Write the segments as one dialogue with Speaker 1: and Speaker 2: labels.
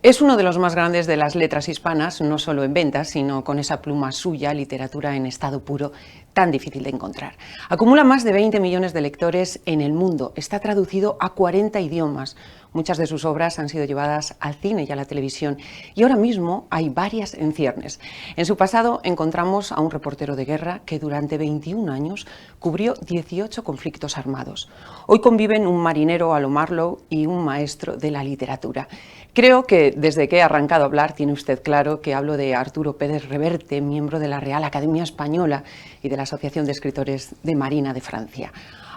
Speaker 1: Es uno de los más grandes de las letras hispanas, no solo en ventas, sino con esa pluma suya, literatura en estado puro, tan difícil de encontrar. Acumula más de 20 millones de lectores en el mundo, está traducido a 40 idiomas. Muchas de sus obras han sido llevadas al cine y a la televisión y ahora mismo hay varias en ciernes. En su pasado encontramos a un reportero de guerra que durante 21 años cubrió 18 conflictos armados. Hoy conviven un marinero a lo Marlowe y un maestro de la literatura. Creo que desde que he arrancado a hablar tiene usted claro que hablo de Arturo Pérez Reverte, miembro de la Real Academia Española y de la Asociación de Escritores de Marina de Francia.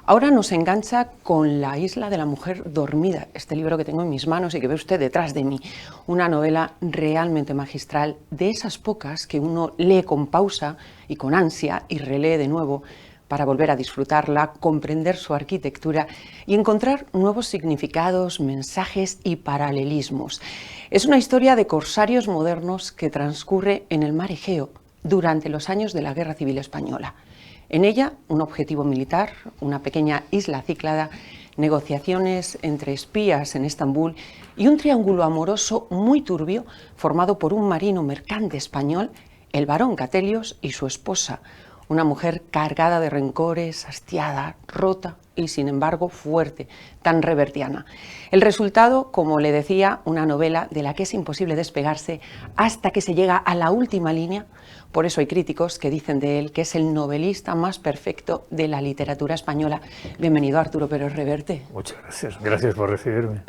Speaker 1: Ahora nos engancha con La isla de la mujer dormida, este libro que tengo en mis manos y que ve usted detrás de mí. Una novela realmente magistral, de esas pocas que uno lee con pausa y con ansia y relee de nuevo para volver a disfrutarla, comprender su arquitectura y encontrar nuevos significados, mensajes y paralelismos. Es una historia de corsarios modernos que transcurre en el mar Egeo durante los años de la Guerra Civil Española. En ella, un objetivo militar, una pequeña isla Cíclada, negociaciones entre espías en Estambul y un triángulo amoroso muy turbio formado por un marino mercante español, el barón Catelios y su esposa, una mujer cargada de rencores, hastiada, rota y sin embargo fuerte, tan revertiana. El resultado, como le decía, una novela de la que es imposible despegarse hasta que se llega a la última línea. Por eso hay críticos que dicen de él que es el novelista más perfecto de la literatura española. Bienvenido, Arturo Pérez Reverte.
Speaker 2: Muchas gracias, gracias por recibirme.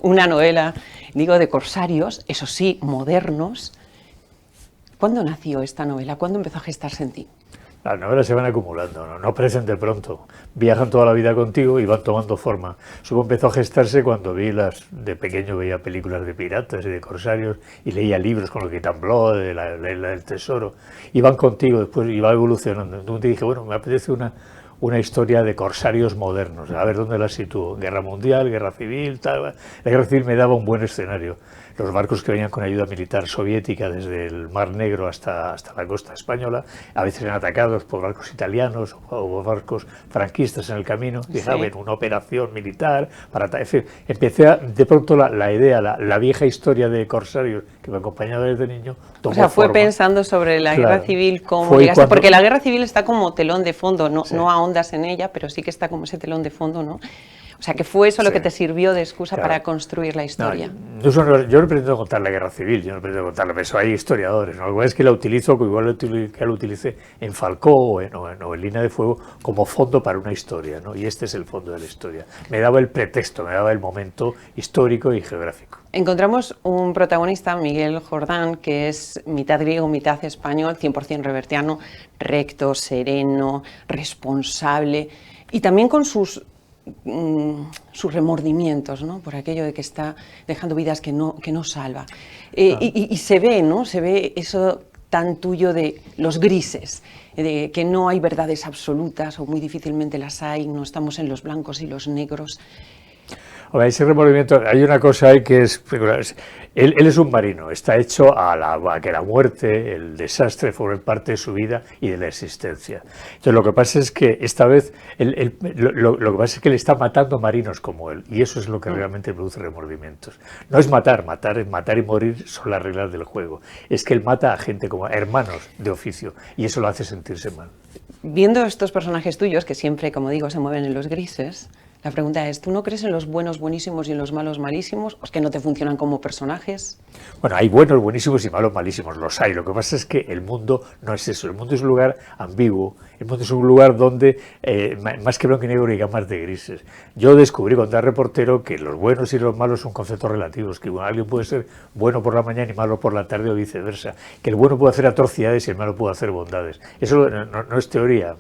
Speaker 1: Una novela, digo, de corsarios, eso sí, modernos. ¿Cuándo nació esta novela? ¿Cuándo empezó a gestarse en ti?
Speaker 2: Las novelas se van acumulando, no aparecen de pronto, viajan toda la vida contigo y van tomando forma. Supongo empezó a gestarse cuando de pequeño veía películas de piratas y de corsarios y leía libros con los que Tambló, de la isla del tesoro, y van contigo después y va evolucionando. Entonces dije, bueno, me apetece una historia de corsarios modernos, a ver dónde la sitúo. Guerra mundial, guerra civil, tal. La guerra civil me daba un buen escenario. Los barcos que venían con ayuda militar soviética desde el Mar Negro hasta la costa española, a veces eran atacados por barcos italianos o barcos franquistas en el camino. Dije, a ver, una operación militar para... Empecé de pronto la idea, la vieja historia de corsarios que me acompañaba desde niño.
Speaker 1: O sea, fue pensando sobre la guerra civil como llegaste, porque la guerra civil está como telón de fondo, no ahondas en ella, pero sí que está como ese telón de fondo, ¿no? O sea, que fue eso lo que te sirvió de excusa para construir la historia.
Speaker 2: No, yo no pretendo contar la guerra civil, yo no pretendo contarla, pero eso hay historiadores, ¿no? Lo que es que la utilizo, igual que la utilicé en Falcó o en Línea de Fuego, como fondo para una historia, ¿no? Y este es el fondo de la historia. Me daba el pretexto, me daba el momento histórico y geográfico.
Speaker 1: Encontramos un protagonista, Miguel Jordán, que es mitad griego, mitad español, 100% revertiano, recto, sereno, responsable y también con sus remordimientos, ¿no? Por aquello de que está dejando vidas que no salva. Y se ve, ¿no? Se ve eso tan tuyo de los grises, de que no hay verdades absolutas o muy difícilmente las hay, no estamos en los blancos y los negros.
Speaker 2: Ahora, ese remordimiento, hay una cosa ahí que es... Él es un marino, está hecho a que la muerte, el desastre formen parte de su vida y de la existencia. Entonces lo que pasa es que esta vez, lo que pasa es que él está matando marinos como él, y eso es lo que realmente produce remordimientos. No es matar y morir son las reglas del juego. Es que él mata a gente como hermanos de oficio, y eso lo hace sentirse mal.
Speaker 1: Viendo estos personajes tuyos, que siempre, como digo, se mueven en los grises, la pregunta es, ¿tú no crees en los buenos buenísimos y en los malos malísimos? ¿O es que no te funcionan como personajes?
Speaker 2: Bueno, hay buenos buenísimos y malos malísimos, los hay. Lo que pasa es que el mundo no es eso. El mundo es un lugar ambiguo. El mundo es un lugar donde, más que blanco y negro, hay gamas de grises. Yo descubrí cuando era reportero que los buenos y los malos son conceptos relativos, que alguien puede ser bueno por la mañana y malo por la tarde o viceversa, que el bueno puede hacer atrocidades y el malo puede hacer bondades. Eso no es teoría,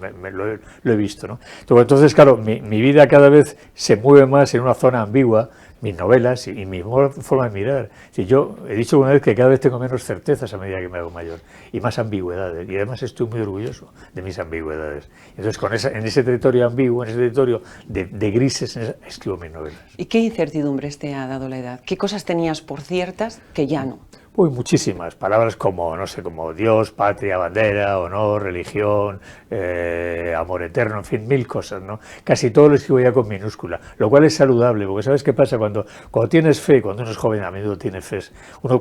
Speaker 2: lo he visto, ¿no? Entonces, claro, mi vida cada vez se mueve más en una zona ambigua, mis novelas y mi forma de mirar. Si yo he dicho una vez que cada vez tengo menos certezas a medida que me hago mayor y más ambigüedades, y además estoy muy orgulloso de mis ambigüedades. Entonces, en ese territorio ambiguo, en ese territorio de grises, escribo mis novelas.
Speaker 1: ¿Y qué incertidumbres te ha dado la edad? ¿Qué cosas tenías por ciertas que ya no?
Speaker 2: Uy, muchísimas palabras como, no sé, como Dios, patria, bandera, honor, religión, amor eterno, en fin, mil cosas, ¿no? Casi todo lo escribo ya con minúscula, lo cual es saludable, porque ¿sabes qué pasa? Cuando tienes fe, cuando uno es joven a menudo tiene fe,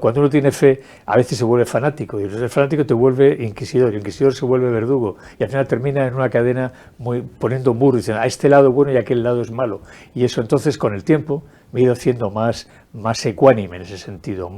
Speaker 2: cuando uno tiene fe a veces se vuelve fanático, y el fanático te vuelve inquisidor, y el inquisidor se vuelve verdugo, y al final termina en una cadena poniendo muros, diciendo, a este lado bueno y aquel lado es malo, y eso entonces con el tiempo me he ido haciendo más ecuánime en ese sentido,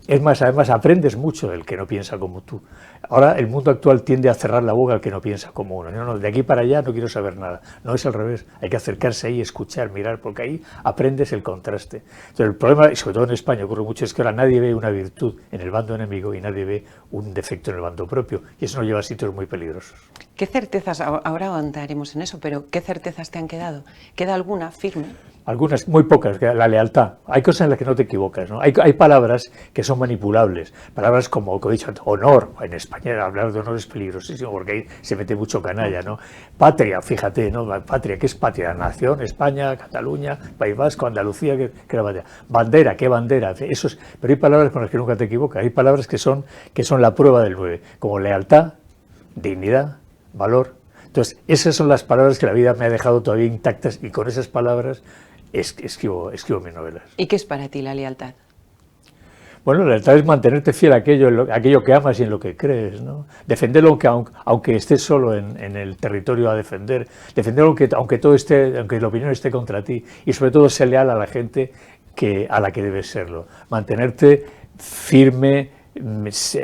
Speaker 2: es más, además aprendes mucho del que no piensa como tú. Ahora el mundo actual tiende a cerrar la boca al que no piensa como uno. No, de aquí para allá no quiero saber nada. No, es al revés. Hay que acercarse ahí, escuchar, mirar, porque ahí aprendes el contraste. Entonces el problema, y sobre todo en España ocurre mucho, es que ahora nadie ve una virtud en el bando enemigo y nadie ve un defecto en el bando propio. Y eso nos lleva a sitios muy peligrosos.
Speaker 1: ¿Qué certezas, ahora avanzaremos en eso, pero qué certezas te han quedado? ¿Queda alguna firme?
Speaker 2: Algunas, muy pocas, la lealtad. Hay cosas en las que no te equivocas, ¿no? Hay palabras que son manipulables, palabras como he dicho, honor. En España hablar de honor es peligrosísimo porque ahí se mete mucho canalla, ¿no? Patria, fíjate, ¿no? Patria, ¿qué es patria? Nación, España, Cataluña, País Vasco, Andalucía, ¿qué es la bandera? Bandera, ¿qué bandera? Eso es, pero hay palabras con las que nunca te equivocas, hay palabras que son la prueba del 9, como lealtad, dignidad, valor. Entonces, esas son las palabras que la vida me ha dejado todavía intactas y con esas palabras escribo mis novelas.
Speaker 1: ¿Y qué es para ti la lealtad?
Speaker 2: Bueno, la lealtad es mantenerte fiel a aquello que amas y en lo que crees, ¿no? Defenderlo aunque estés solo en el territorio a defender, defenderlo aunque la opinión esté contra ti y sobre todo ser leal a la gente a la que debes serlo. Mantenerte firme,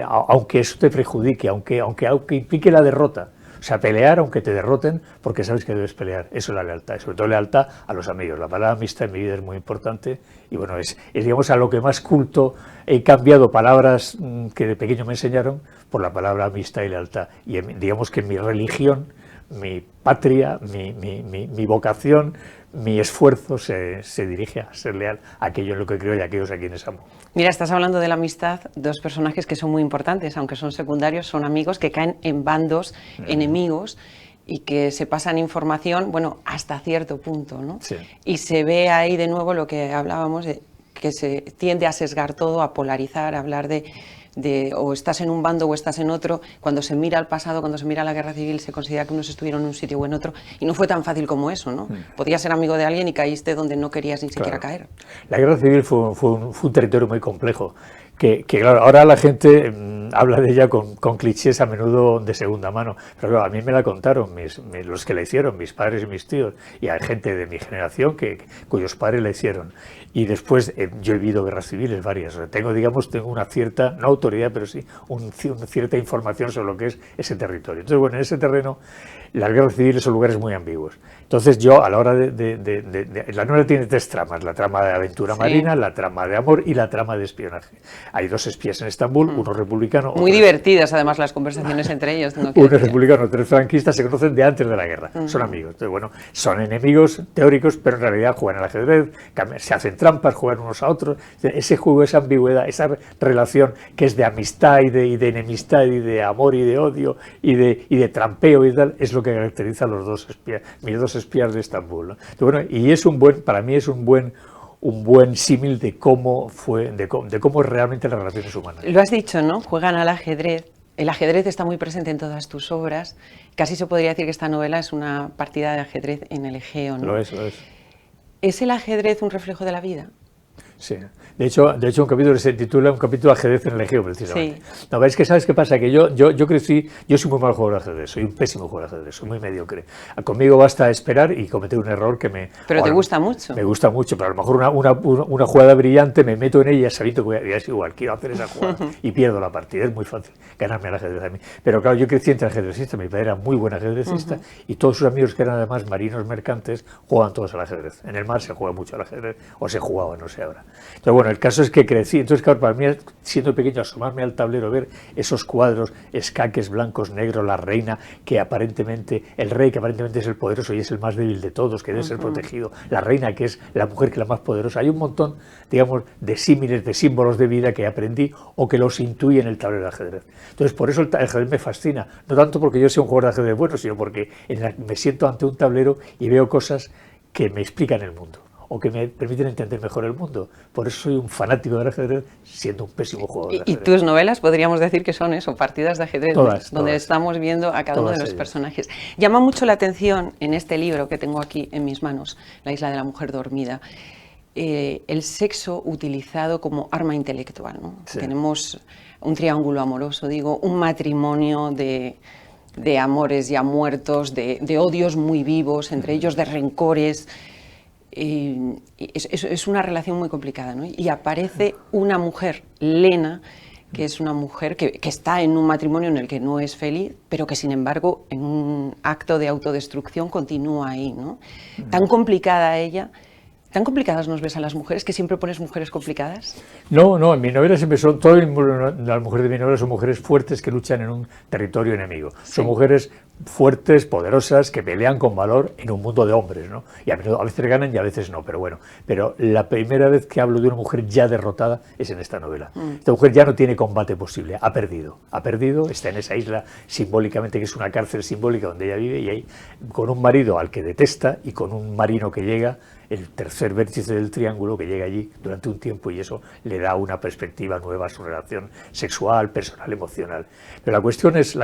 Speaker 2: aunque eso te perjudique, aunque implique la derrota. O sea, pelear aunque te derroten porque sabes que debes pelear. Eso es la lealtad, y sobre todo lealtad a los amigos. La palabra amistad en mi vida es muy importante y bueno, es digamos a lo que más culto he cambiado palabras que de pequeño me enseñaron por la palabra amistad y lealtad. Y digamos que mi religión, mi patria, mi vocación, mi esfuerzo se dirige a ser leal a aquello en lo que creo y a aquellos a quienes amo.
Speaker 1: Mira, estás hablando de la amistad, dos personajes que son muy importantes, aunque son secundarios, son amigos que caen en bandos enemigos y que se pasan información, bueno, hasta cierto punto, ¿no?
Speaker 2: Sí.
Speaker 1: Y se ve ahí de nuevo lo que hablábamos, de que se tiende a sesgar todo, a polarizar, a hablar de o estás en un bando o estás en otro. Cuando se mira al pasado, cuando se mira la guerra civil, se considera que unos estuvieron en un sitio o en otro, y no fue tan fácil como eso, ¿no? Podías ser amigo de alguien y caíste donde no querías ni siquiera caer.
Speaker 2: La guerra civil fue un territorio muy complejo, que claro, ahora la gente habla de ella con clichés a menudo de segunda mano, pero claro, a mí me la contaron los que la hicieron, mis padres y mis tíos, y hay gente de mi generación cuyos padres la hicieron. Y después yo he vivido guerras civiles varias, o sea, tengo una cierta, no autoridad, pero sí una cierta información sobre lo que es ese territorio. Entonces, bueno, en ese terreno las guerras civiles son lugares muy ambiguos. Entonces yo, a la hora la novela tiene tres tramas: la trama de aventura marina, la trama de amor y la trama de espionaje. Hay dos espías en Estambul, uno republicano...
Speaker 1: Muy divertidas además las conversaciones entre ellos.
Speaker 2: Uno es republicano, tres franquistas, se conocen de antes de la guerra, son amigos. Entonces, bueno, son enemigos teóricos, pero en realidad juegan al ajedrez, se hacen trampas, juegan unos a otros. Ese juego, esa ambigüedad, esa relación que es de amistad y de enemistad y de amor y de odio y de trampeo y tal, es lo que caracteriza a los dos espías, mis dos espías de Estambul, ¿no? Entonces, bueno, y para mí es un buen símil de cómo realmente las relaciones humanas.
Speaker 1: Lo has dicho, ¿no? Juegan al ajedrez. El ajedrez está muy presente en todas tus obras. Casi se podría decir que esta novela es una partida de ajedrez en el Egeo, ¿no?
Speaker 2: Lo es.
Speaker 1: ¿Es el ajedrez un reflejo de la vida?
Speaker 2: Sí. De hecho, un capítulo se titula Un capítulo de ajedrez en el Egeo, precisamente. Sí. No, es que ¿sabes qué pasa? Que yo crecí, yo soy muy mal jugador de ajedrez, soy un pésimo jugador de ajedrez, soy muy mediocre. Conmigo basta esperar y cometer un error que me...
Speaker 1: Pero te gusta mucho.
Speaker 2: Me gusta mucho, pero a lo mejor una jugada brillante me meto en ella sabiendo que es igual, quiero hacer esa jugada y pierdo la partida. Es muy fácil ganarme al ajedrez a mí. Pero claro, yo crecí entre ajedrecistas, mi padre era muy buen ajedrecista y todos sus amigos que eran además marinos mercantes jugaban todos al ajedrez. En el mar se juega mucho al ajedrez, o se jugaba, no sé ahora. Entonces, bueno, el caso es que crecí, entonces claro, para mí, siendo pequeño, asomarme al tablero, ver esos cuadros, escaques blancos, negros, la reina, el rey que aparentemente es el poderoso y es el más débil de todos, que debe ser protegido, la reina que es la mujer que es la más poderosa. Hay un montón, digamos, de símiles, de símbolos de vida que aprendí o que los intuí en el tablero de ajedrez. Entonces, por eso el ajedrez me fascina, no tanto porque yo sea un jugador de ajedrez bueno, sino porque me siento ante un tablero y veo cosas que me explican el mundo. o que me permiten entender mejor el mundo. Por eso soy un fanático del ajedrez, siendo un pésimo jugador de ajedrez.
Speaker 1: Y tus novelas podríamos decir que son eso, partidas de ajedrez, donde estamos viendo a cada uno de los personajes. Llama mucho la atención en este libro que tengo aquí en mis manos, La isla de la mujer dormida, el sexo utilizado como arma intelectual, ¿no? Sí. Tenemos un triángulo amoroso, digo, un matrimonio de amores ya muertos, de odios muy vivos, entre ellos de rencores. Es una relación muy complicada, ¿no? Y aparece una mujer, Lena, que es una mujer que está en un matrimonio en el que no es feliz, pero que sin embargo en un acto de autodestrucción continúa ahí, ¿no? Tan complicada ella. ¿Tan complicadas nos ves a las mujeres, que siempre pones mujeres complicadas?
Speaker 2: No, en mi novela siempre son, todas las mujeres de mi novela son mujeres fuertes que luchan en un territorio enemigo. Sí. Son mujeres fuertes, poderosas, que pelean con valor en un mundo de hombres, ¿no? Y a veces ganan y a veces no, pero bueno. Pero la primera vez que hablo de una mujer ya derrotada es en esta novela. Esta mujer ya no tiene combate posible, ha perdido, está en esa isla simbólicamente, que es una cárcel simbólica donde ella vive, y ahí con un marido al que detesta y con un marino que llega, el tercer vértice del triángulo, que llega allí durante un tiempo, y eso le da una perspectiva nueva a su relación sexual, personal, emocional. Pero la cuestión es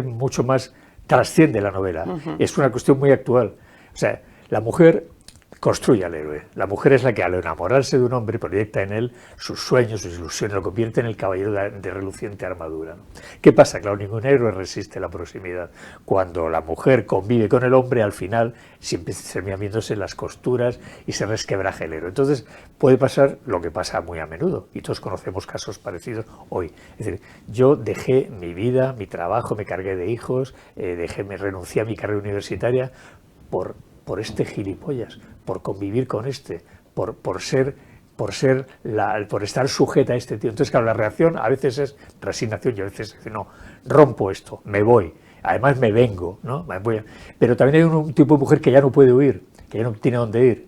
Speaker 2: mucho más, trasciende la novela, es una cuestión muy actual. O sea, la mujer construye al héroe. La mujer es la que, al enamorarse de un hombre, proyecta en él sus sueños, sus ilusiones, lo convierte en el caballero de reluciente armadura, ¿no? ¿Qué pasa? Claro, ningún héroe resiste la proximidad. Cuando la mujer convive con el hombre, al final siempre se termina viéndose las costuras y se resquebraja el héroe. Entonces puede pasar lo que pasa muy a menudo, y todos conocemos casos parecidos hoy. Es decir, yo dejé mi vida, mi trabajo, me cargué de hijos, me renuncié a mi carrera universitaria por este gilipollas, por convivir con por estar sujeta a este tío. Entonces, claro, la reacción a veces es resignación y a veces es, no, rompo esto, me voy, además me vengo, ¿no? Pero también hay un tipo de mujer que ya no puede huir, que ya no tiene dónde ir,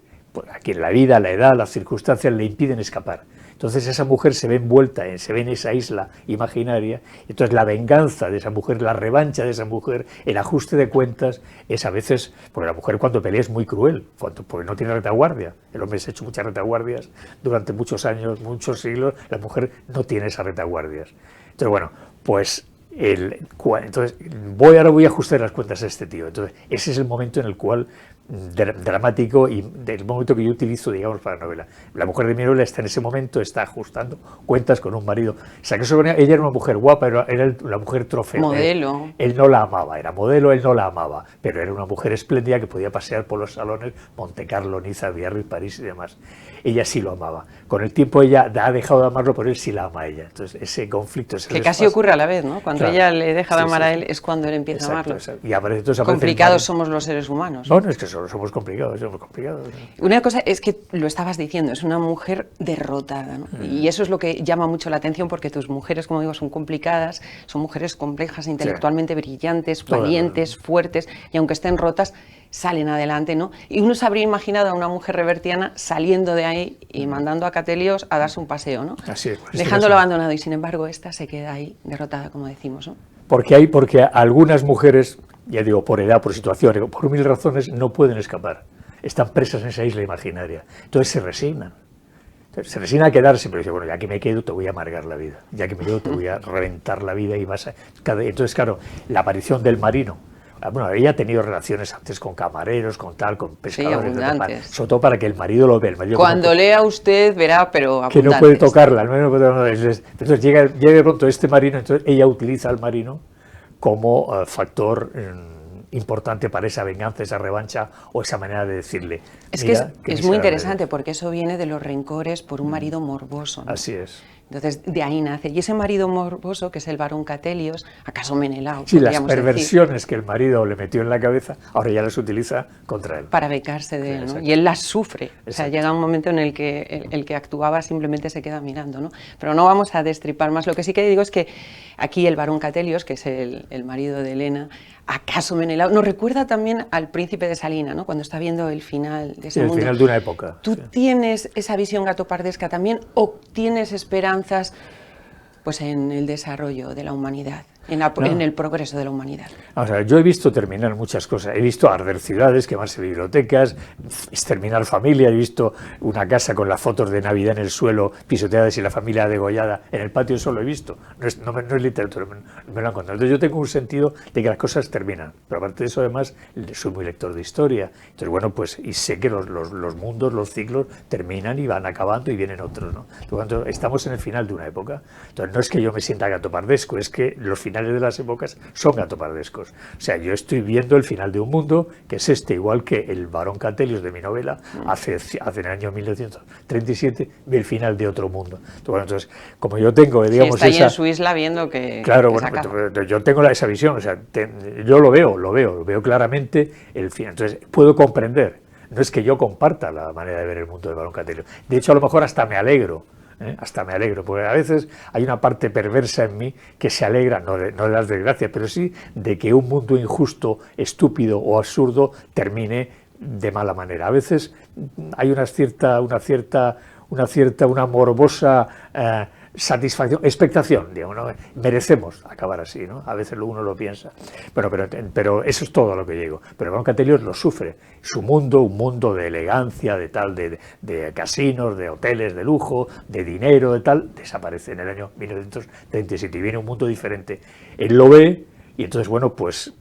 Speaker 2: aquí la vida, la edad, las circunstancias le impiden escapar. Entonces esa mujer se ve envuelta, se ve en esa isla imaginaria, y entonces la venganza de esa mujer, la revancha de esa mujer, el ajuste de cuentas, es a veces, porque la mujer cuando pelea es muy cruel, porque no tiene retaguardia. El hombre se ha hecho muchas retaguardias durante muchos años, muchos siglos, la mujer no tiene esas retaguardias. Entonces, bueno, pues entonces ahora voy a ajustar las cuentas a este tío. Entonces ese es el momento en el cual dramático, y del momento que yo utilizo, digamos, para la novela. La mujer de mi novela está en ese momento, está ajustando cuentas con un marido. O sea, que ella era una mujer guapa, era la mujer trofeo.
Speaker 1: Modelo.
Speaker 2: Él no la amaba, era modelo, él no la amaba, pero era una mujer espléndida que podía pasear por los salones, Monte Carlo, Niza, Biarritz, París y demás. Ella sí lo amaba. Con el tiempo ella ha dejado de amarlo, pero él sí la ama a ella. Entonces ese conflicto...
Speaker 1: Que casi ocurre a la vez, ¿no? Cuando ella le deja de amar a él, es cuando él empieza a amarlo.
Speaker 2: Exacto. Y entonces
Speaker 1: complicados somos los seres humanos.
Speaker 2: No, es que somos complicados,
Speaker 1: Una cosa es que lo estabas diciendo, es una mujer derrotada, ¿no? Y eso es lo que llama mucho la atención, porque tus mujeres, como digo, son complicadas, son mujeres complejas, intelectualmente brillantes, valientes, fuertes, y aunque estén rotas, salen adelante, ¿no? Y uno se habría imaginado a una mujer revertiana saliendo de ahí y mandando a Catelios a darse un paseo, ¿no?
Speaker 2: Así es,
Speaker 1: dejándolo abandonado, y sin embargo esta se queda ahí derrotada, como decimos, ¿no?
Speaker 2: Porque algunas mujeres, ya digo, por edad, por situación, por mil razones, no pueden escapar. Están presas en esa isla imaginaria. Entonces se resignan. Se resignan a quedarse, pero dicen, bueno, ya que me quedo te voy a amargar la vida. Ya que me quedo te voy a reventar la vida y vas a... Entonces, claro, la aparición del marino. Bueno, ella ha tenido relaciones antes con camareros, con pescadores, sobre todo para que el marido lo vea.
Speaker 1: Cuando lea usted verá, pero abundantes.
Speaker 2: Que no puede tocarla. Entonces llega de pronto este marino, entonces ella utiliza al marino como factor importante para esa venganza, esa revancha o esa manera de decirle.
Speaker 1: Es que es muy interesante, porque eso viene de los rencores por un marido morboso, ¿no?
Speaker 2: Así es.
Speaker 1: Entonces, de ahí nace. Y ese marido morboso, que es el barón Catelios, acaso Menelao,
Speaker 2: sí, las perversiones que el marido le metió en la cabeza, ahora ya las utiliza contra él.
Speaker 1: Para becarse de él, ¿no? Y él las sufre. Exacto. O sea, llega un momento en el que el que actuaba simplemente se queda mirando, ¿no? Pero no vamos a destripar más. Lo que sí que digo es que aquí el barón Catelios, que es el marido de Helena, acaso Menelao, nos recuerda también al príncipe de Salina, ¿no? Cuando está viendo el final de ese mundo.
Speaker 2: El final de una época.
Speaker 1: ¿Tú tienes esa visión gatopardesca también, o tienes esperanzas pues en el desarrollo de la humanidad? en el progreso de la humanidad.
Speaker 2: Vamos a ver, yo he visto terminar muchas cosas. He visto arder ciudades, quemarse bibliotecas, exterminar familias. He visto una casa con las fotos de Navidad en el suelo, pisoteadas y la familia degollada en el patio. Eso lo he visto. No es literatura, me lo han contado. Entonces yo tengo un sentido de que las cosas terminan. Pero aparte de eso, además, soy muy lector de historia. Entonces, bueno, pues, y sé que los mundos, los ciclos terminan y van acabando y vienen otros, ¿no? Por lo tanto, estamos en el final de una época. Entonces, no es que yo me sienta gatopardesco, es que los finales de las épocas son gatopardescos. O sea, yo estoy viendo el final de un mundo que es este, igual que el barón Catelius de mi novela, hace en el año 1937, ve el final de otro mundo. Entonces, como yo tengo, digamos,
Speaker 1: está ahí en su isla viendo que...
Speaker 2: Claro, bueno, yo tengo esa visión, o sea, yo lo veo claramente el final. Entonces, puedo comprender. No es que yo comparta la manera de ver el mundo del barón Catelius. De hecho, a lo mejor hasta me alegro. Hasta me alegro, porque a veces hay una parte perversa en mí que se alegra, no de las desgracias, pero sí de que un mundo injusto, estúpido o absurdo termine de mala manera. A veces hay una morbosa satisfacción, expectación, digamos, ¿no? Merecemos acabar así, ¿no? A veces uno lo piensa, pero eso es todo a lo que llego. Pero Barón Catelius lo sufre, su mundo, un mundo de elegancia, de casinos, de hoteles de lujo, de dinero, de tal, desaparece en el año 1937 y viene un mundo diferente. Él lo ve y entonces, bueno, pues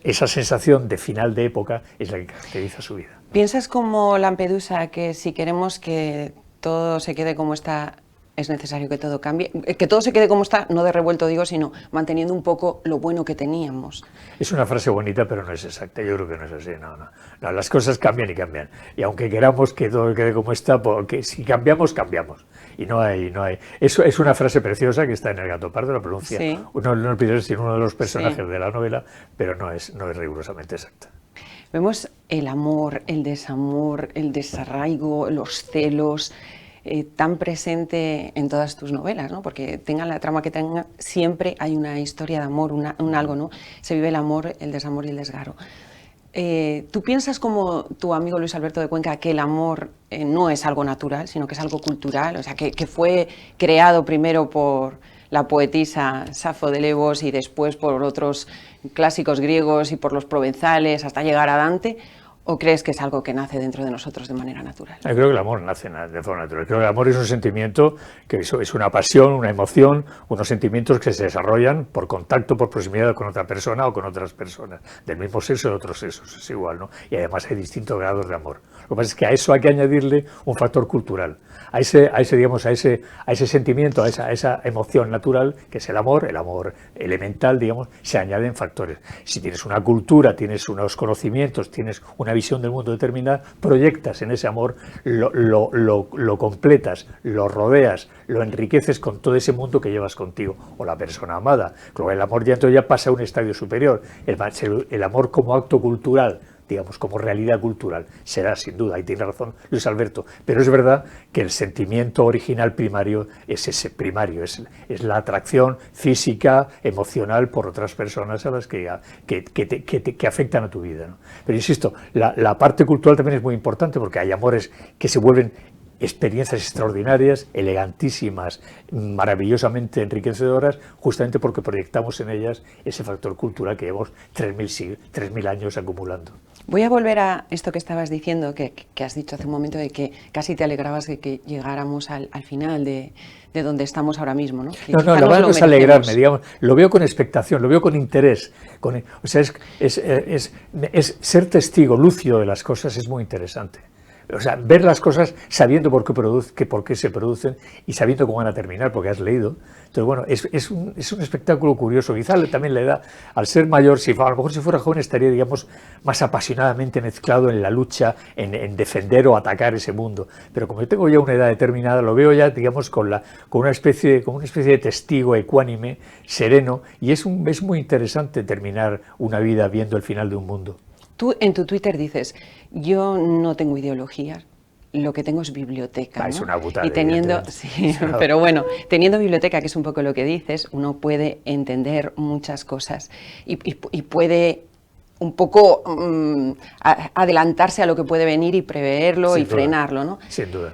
Speaker 2: esa sensación de final de época es la que caracteriza su vida.
Speaker 1: ¿Piensas como Lampedusa que si queremos que todo se quede como está, es necesario que todo cambie? Que todo se quede como está, no de revuelto digo, sino manteniendo un poco lo bueno que teníamos.
Speaker 2: Es una frase bonita, pero no es exacta. Yo creo que no es así. No, las cosas cambian y cambian. Y aunque queramos que todo quede como está, porque si cambiamos, cambiamos. Y no hay. Eso es una frase preciosa que está en El gato pardo, lo pronuncia
Speaker 1: sí.
Speaker 2: uno de los personajes de la novela, pero no es rigurosamente exacta.
Speaker 1: Vemos el amor, el desamor, el desarraigo, los celos, tan presente en todas tus novelas, ¿no? Porque tengan la trama que tengan, siempre hay una historia de amor, un algo, ¿no? Se vive el amor, el desamor y el desgarro. ¿Tú piensas como tu amigo Luis Alberto de Cuenca que el amor no es algo natural, sino que es algo cultural? O sea, que fue creado primero por la poetisa Safo de Lesbos y después por otros clásicos griegos y por los provenzales hasta llegar a Dante. ¿O crees que es algo que nace dentro de nosotros de manera natural?
Speaker 2: Yo creo que el amor nace de forma natural. Creo que el amor es un sentimiento, que es una pasión, una emoción, unos sentimientos que se desarrollan por contacto, por proximidad con otra persona o con otras personas, del mismo sexo o de otros sexos, es igual, ¿no? Y además hay distintos grados de amor. Lo que pasa es que a eso hay que añadirle un factor cultural. A ese sentimiento, a esa emoción natural, que es el amor elemental, digamos, se añaden factores. Si tienes una cultura, tienes unos conocimientos, tienes una visión del mundo determinada, proyectas en ese amor, lo completas, lo rodeas, lo enriqueces con todo ese mundo que llevas contigo, o la persona amada. El amor ya pasa a un estadio superior, el amor como acto cultural, digamos, como realidad cultural, será sin duda, y tiene razón Luis Alberto, pero es verdad que el sentimiento original primario es ese primario, es la atracción física, emocional por otras personas a las que afectan a tu vida, ¿no? Pero insisto, la parte cultural también es muy importante porque hay amores que se vuelven experiencias extraordinarias, elegantísimas, maravillosamente enriquecedoras, justamente porque proyectamos en ellas ese factor cultural que llevamos 3.000 años acumulando.
Speaker 1: Voy a volver a esto que estabas diciendo, que has dicho hace un momento, de que casi te alegrabas de que llegáramos al final de donde estamos ahora mismo, ¿no?
Speaker 2: No, la verdad no es alegrarme, digamos, lo veo con expectación, lo veo con interés, o sea, es ser testigo lúcido de las cosas es muy interesante. O sea, ver las cosas sabiendo por qué se producen y sabiendo cómo van a terminar, porque has leído. Entonces, bueno, es un espectáculo curioso. Quizá también la edad, al ser mayor, a lo mejor si fuera joven estaría, digamos, más apasionadamente mezclado en la lucha, en defender o atacar ese mundo. Pero como yo tengo ya una edad determinada, lo veo ya, digamos, como una especie de testigo ecuánime, sereno, y es muy interesante terminar una vida viendo el final de un mundo.
Speaker 1: Tú en tu Twitter dices, yo no tengo ideología, lo que tengo es biblioteca, ¿no?
Speaker 2: Es una butada.
Speaker 1: Y pero bueno, teniendo biblioteca, que es un poco lo que dices, uno puede entender muchas cosas y puede un poco adelantarse a lo que puede venir y preverlo y frenarlo, ¿no?
Speaker 2: Sin duda.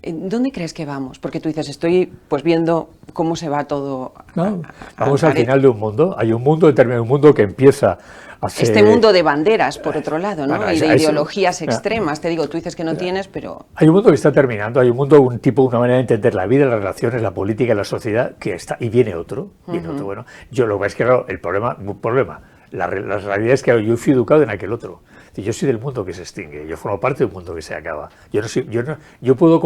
Speaker 1: ¿Dónde crees que vamos? Porque tú dices, estoy pues viendo cómo se va todo.
Speaker 2: No, vamos al final de un mundo. Hay un mundo determinado, un mundo que empieza hace...
Speaker 1: Este mundo de banderas, por otro lado, ¿no?
Speaker 2: Bueno,
Speaker 1: y de ideologías
Speaker 2: mira,
Speaker 1: extremas. Te digo, tú dices que no tienes, pero...
Speaker 2: Hay un mundo que está terminando, hay un mundo, un tipo, una manera de entender la vida, las relaciones, la política, la sociedad, que está, y viene otro. Bueno, yo lo que es que claro, el problema, la realidad es que yo fui educado en aquel otro. Yo soy del mundo que se extingue, yo formo parte de un mundo que se acaba. Yo puedo,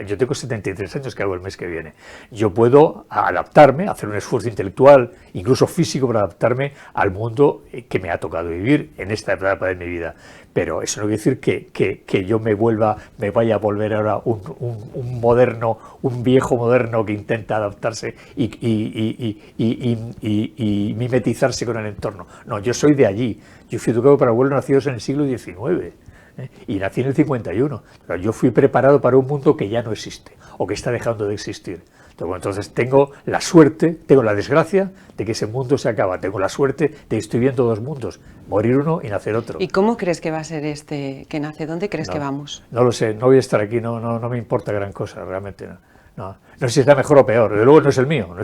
Speaker 2: yo tengo 73 años que hago el mes que viene. Yo puedo adaptarme, hacer un esfuerzo intelectual, incluso físico, para adaptarme al mundo que me ha tocado vivir en esta etapa de mi vida. Pero eso no quiere decir que yo me vaya a volver ahora un moderno, un viejo moderno que intenta adaptarse y mimetizarse con el entorno. No, yo soy de allí. Yo fui educado para abuelos nacidos en el siglo XIX y nací en el 51. Pero yo fui preparado para un mundo que ya no existe o que está dejando de existir. Entonces tengo la suerte, tengo la desgracia de que ese mundo se acaba. Tengo la suerte de que estoy viendo dos mundos, morir uno y nacer otro.
Speaker 1: ¿Y cómo crees que va a ser este que nace? ¿Dónde crees que vamos?
Speaker 2: No lo sé, no voy a estar aquí, no me importa gran cosa, realmente no. No sé si está mejor o peor, desde luego no es el mío.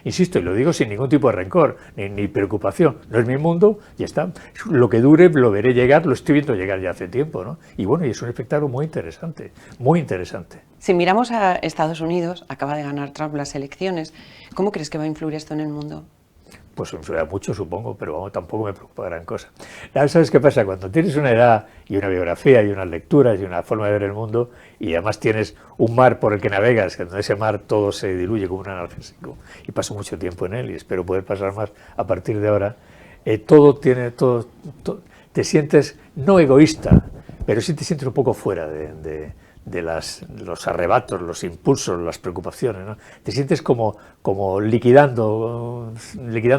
Speaker 2: Insisto, y lo digo sin ningún tipo de rencor, ni preocupación. No es mi mundo, y está. Lo que dure lo veré llegar, lo estoy viendo llegar ya hace tiempo, ¿no? Y bueno, y es un espectáculo muy interesante, muy interesante.
Speaker 1: Si miramos a Estados Unidos, acaba de ganar Trump las elecciones, ¿cómo crees que va a influir esto en el mundo?
Speaker 2: Pues influirá mucho, supongo, pero vamos, tampoco me preocupa gran cosa. ¿Sabes qué pasa? Cuando tienes una edad y una biografía y unas lecturas y una forma de ver el mundo, y además tienes un mar por el que navegas, que en ese mar todo se diluye como un analgésico, y paso mucho tiempo en él y espero poder pasar más a partir de ahora, te sientes no egoísta, pero sí te sientes un poco fuera de los arrebatos, los impulsos, las preocupaciones, ¿no? Te sientes como liquidando